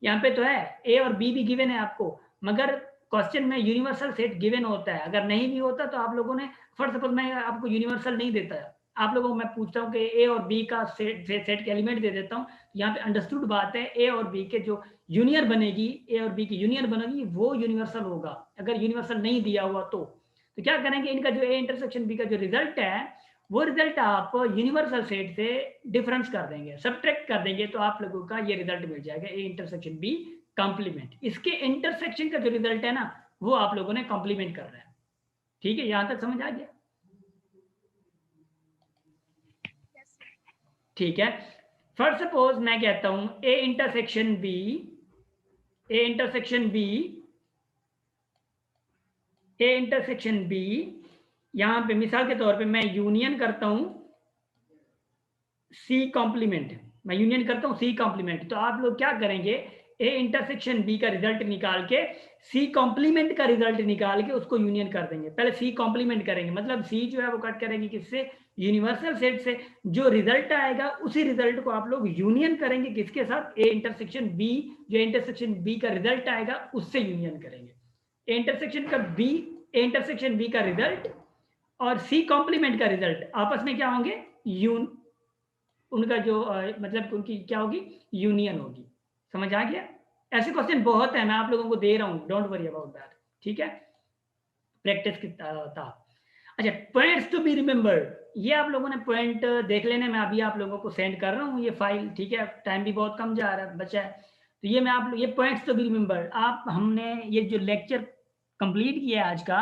यहाँ पे तो है ए और बी भी गिवन है आपको, मगर क्वेश्चन में यूनिवर्सल सेट गिवन होता है। अगर नहीं भी होता तो आप लोगों ने, फॉर सपोज मैं आपको यूनिवर्सल नहीं देता, आप लोगों को मैं पूछता हूँ कि ए और बी का सेट के एलिमेंट दे देता हूँ, यहाँ पे अंडरस्टूड बात है, ए और बी के जो यूनियन बनेगी, ए और बी की यूनियन बनेगी, वो यूनिवर्सल होगा। अगर यूनिवर्सल नहीं दिया हुआ तो क्या करेंगे, इनका जो ए इंटरसेक्शन बी का जो रिजल्ट है, वो रिजल्ट आप यूनिवर्सल सेट से डिफरेंस कर देंगे, सब्ट्रैक्ट कर देंगे, तो आप लोगों का ये रिजल्ट मिल जाएगा, ए इंटरसेक्शन बी कॉम्प्लीमेंट। इसके इंटरसेक्शन का जो रिजल्ट है ना, वो आप लोगों ने कॉम्प्लीमेंट कर रहा है। ठीक है, यहां तक समझ आ गया? ठीक है। फर्स्ट सपोज मैं कहता हूं A intersection B, A intersection B, A intersection B, यहां पे मिसाल के तौर पे मैं यूनियन करता हूं सी कॉम्प्लीमेंट, मैं यूनियन करता हूं सी कॉम्प्लीमेंट। तो आप लोग क्या करेंगे, ए इंटरसेक्शन बी का रिजल्ट निकाल के सी कॉम्प्लीमेंट का रिजल्ट निकाल के उसको यूनियन कर देंगे। पहले सी कॉम्प्लीमेंट करेंगे, मतलब सी जो है वो कट करेंगे किससे, यूनिवर्सल सेट से। जो रिजल्ट आएगा उसी रिजल्ट को आप लोग यूनियन करेंगे किसके साथ, ए इंटरसेक्शन बी, जो इंटरसेक्शन बी का रिजल्ट आएगा उससे यूनियन करेंगे। ए इंटरसेक्शन का बी, ए इंटरसेक्शन बी का रिजल्ट और सी कॉम्प्लीमेंट का रिजल्ट आपस में क्या होंगे, उनका जो मतलब उनकी क्या होगी, यूनियन होगी। समझ आ गया? ऐसे क्वेश्चन बहुत है, मैं आप लोगों को दे रहा हूं, डोंट वरी अबाउट दैट। ठीक है, प्रैक्टिस था। अच्छा, पॉइंट्स टू बी रिमेंबर्ड, ये आप लोगों ने पॉइंट देख लेने, मैं अभी आप लोगों को सेंड कर रहा हूँ ये फाइल। ठीक है, टाइम भी बहुत कम जा रहा है, बचा है, तो ये मैं आप ये पॉइंट्स टू बी रिमेंबर्ड, आप हमने ये जो लेक्चर कंप्लीट किया आज का,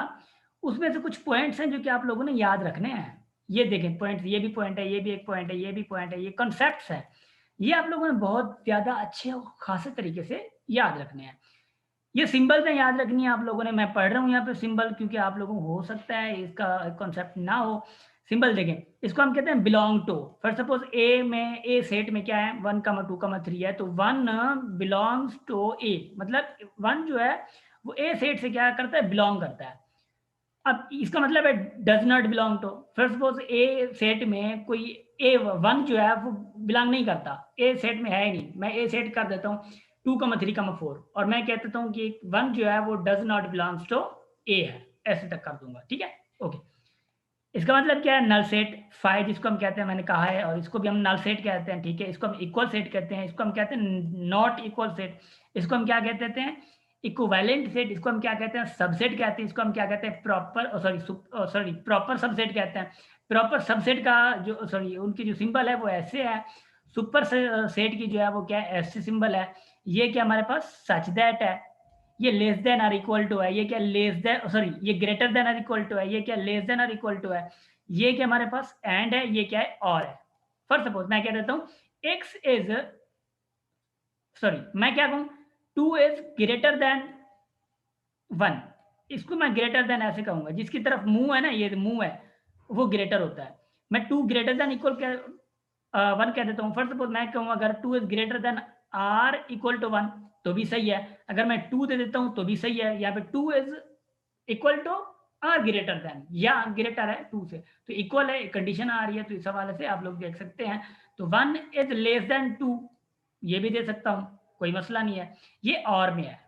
उसमें से कुछ पॉइंट्स हैं जो कि आप लोगों ने याद रखने हैं। ये देखें पॉइंट्स, ये भी पॉइंट है, ये भी एक पॉइंट है, ये भी पॉइंट है, ये कॉन्सेप्ट्स हैं, ये आप लोगों ने बहुत ज्यादा अच्छे और खासे तरीके से याद रखने हैं। ये सिंबल में याद रखनी है आप लोगों ने, मैं पढ़ रहा हूँ यहाँ पे सिंबल, क्योंकि आप लोगों को हो सकता है इसका कॉन्सेप्ट ना हो। सिंबल देखें, इसको हम कहते हैं बिलोंग टू। फर्स्ट सपोज ए में, ए सेट में क्या है, 1, 2, 3 है, तो 1 बिलोंग्स टू ए, मतलब 1 जो है वो ए सेट से क्या करता है, बिलोंग करता है। अब इसका मतलब है does not belong to. First suppose a set में कोई ए 1 जो है वो बिलोंग नहीं करता, ए सेट में है ही नहीं, मैं ए सेट कर देता हूँ 2, 3, 4, और मैं कह देता हूँ कि 1 जो है वो डज नॉट बिलोंग्स टू ए है, ऐसे तक कर दूंगा। ठीक है, ओके। इसका मतलब क्या है, नल सेट 5 जिसको हम कहते हैं, मैंने कहा है, और इसको भी हम नल सेट कहते हैं। ठीक है, इसको हम इक्वल सेट कहते हैं, इसको हम कहते हैं नॉट इक्वल सेट, इसको हम क्या कहते हैं, इक्विवेलेंट सेट, इसको हम क्या कहते हैं, सबसेट कहते हैं, इसको हम क्या कहते हैं, प्रॉपर सबसेट कहते हैं। प्रॉपर सबसेट का जो उनकी जो सिंबल है वो ऐसे है, सुपर सेट की जो है वो क्या है, ऐसे सिंबल है। ये क्या हमारे पास सच दैट है, ये लेस देन और इक्वल टू है, ये क्या लेस देन, ये ग्रेटर देन और इक्वल टू है, ये क्या लेस देन और इक्वल टू है, ये क्या हमारे पास एंड है, ये क्या है और है। फर्स्ट सपोज मैं क्या देता हूँ, x इज, मैं क्या कहूँ, 2 इज ग्रेटर देन 1, इसको मैं ग्रेटर देन ऐसे कहूंगा, जिसकी तरफ मुंह है ना, ये मुंह है, वो ग्रेटर होता है। मैं 2 ग्रेटर देन इक्वल 1 कह देता हूँ। फर्स्ट सपोज मैं कहूँ अगर 2 is greater than or equal to 1 तो भी सही है, अगर मैं 2 दे देता हूँ तो भी सही है। यहाँ पे 2 is equal to or greater than, या ग्रेटर है 2 से, तो इक्वल है, कंडीशन आ रही है, तो इस हवाले से आप लोग देख सकते हैं। तो 1 इज लेस देन 2, ये भी दे सकता हूँ, कोई मसला नहीं है। ये और में है,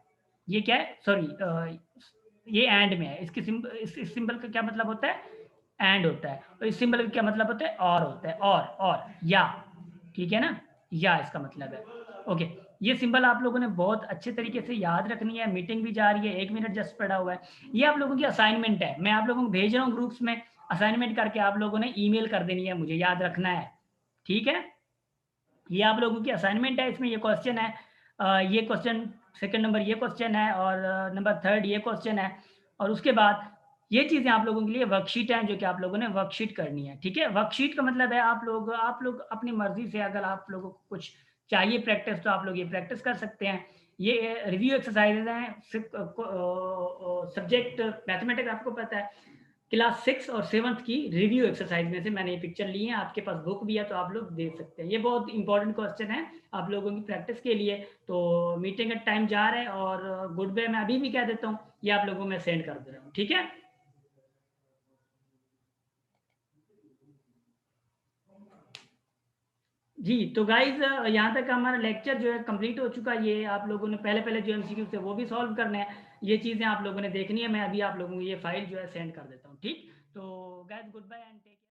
ये क्या है, ये एंड में है। इसकी इस सिंबल का क्या मतलब होता है, एंड होता है, और इस सिंबल का क्या मतलब होता है, और होता है, और या, ठीक है ना, या इसका मतलब है। ओके, ये सिंबल आप लोगों ने बहुत अच्छे तरीके से याद रखनी है। मीटिंग भी जा रही है, 1 मिनट जस्ट पड़ा हुआ है। ये आप लोगों की असाइनमेंट है, मैं आप लोगों को भेज रहा हूँ ग्रुप्स में, असाइनमेंट करके आप लोगों ने ईमेल कर देनी है, मुझे याद रखना है। ठीक है, ये आप लोगों की असाइनमेंट है, इसमें ये क्वेश्चन है, ये क्वेश्चन सेकंड नंबर ये क्वेश्चन है, और नंबर 3 ये क्वेश्चन है, और उसके बाद ये चीजें आप लोगों के लिए वर्कशीट है जो कि आप लोगों ने वर्कशीट करनी है। ठीक है, वर्कशीट का मतलब है आप लोग अपनी मर्जी से, अगर आप लोगों को कुछ चाहिए प्रैक्टिस, तो आप लोग ये प्रैक्टिस कर सकते हैं। ये रिव्यू एक्सरसाइजेज हैं, सब्जेक्ट मैथमेटिक्स आपको पता है, क्लास 6 और 7th की रिव्यू एक्सरसाइज में से मैंने ये पिक्चर ली है, आपके पास बुक भी है तो आप लोग देख सकते हैं। ये बहुत इंपॉर्टेंट क्वेश्चन है आप लोगों की प्रैक्टिस के लिए। तो मीटिंग का टाइम जा रहा है और गुड बाय मैं अभी भी कह देता हूँ, ये आप लोगों में सेंड कर दे रहा हूँ, ठीक है। जी तो गाइज यहाँ तक हमारा लेक्चर जो है कंप्लीट हो चुका है। ये आप लोगों ने पहले जो एमसीक्यू थे वो भी सॉल्व करने हैं, ये चीज़ें आप लोगों ने देखनी है। मैं अभी आप लोगों को ये फाइल जो है सेंड कर देता हूँ, ठीक। तो guys good bye and take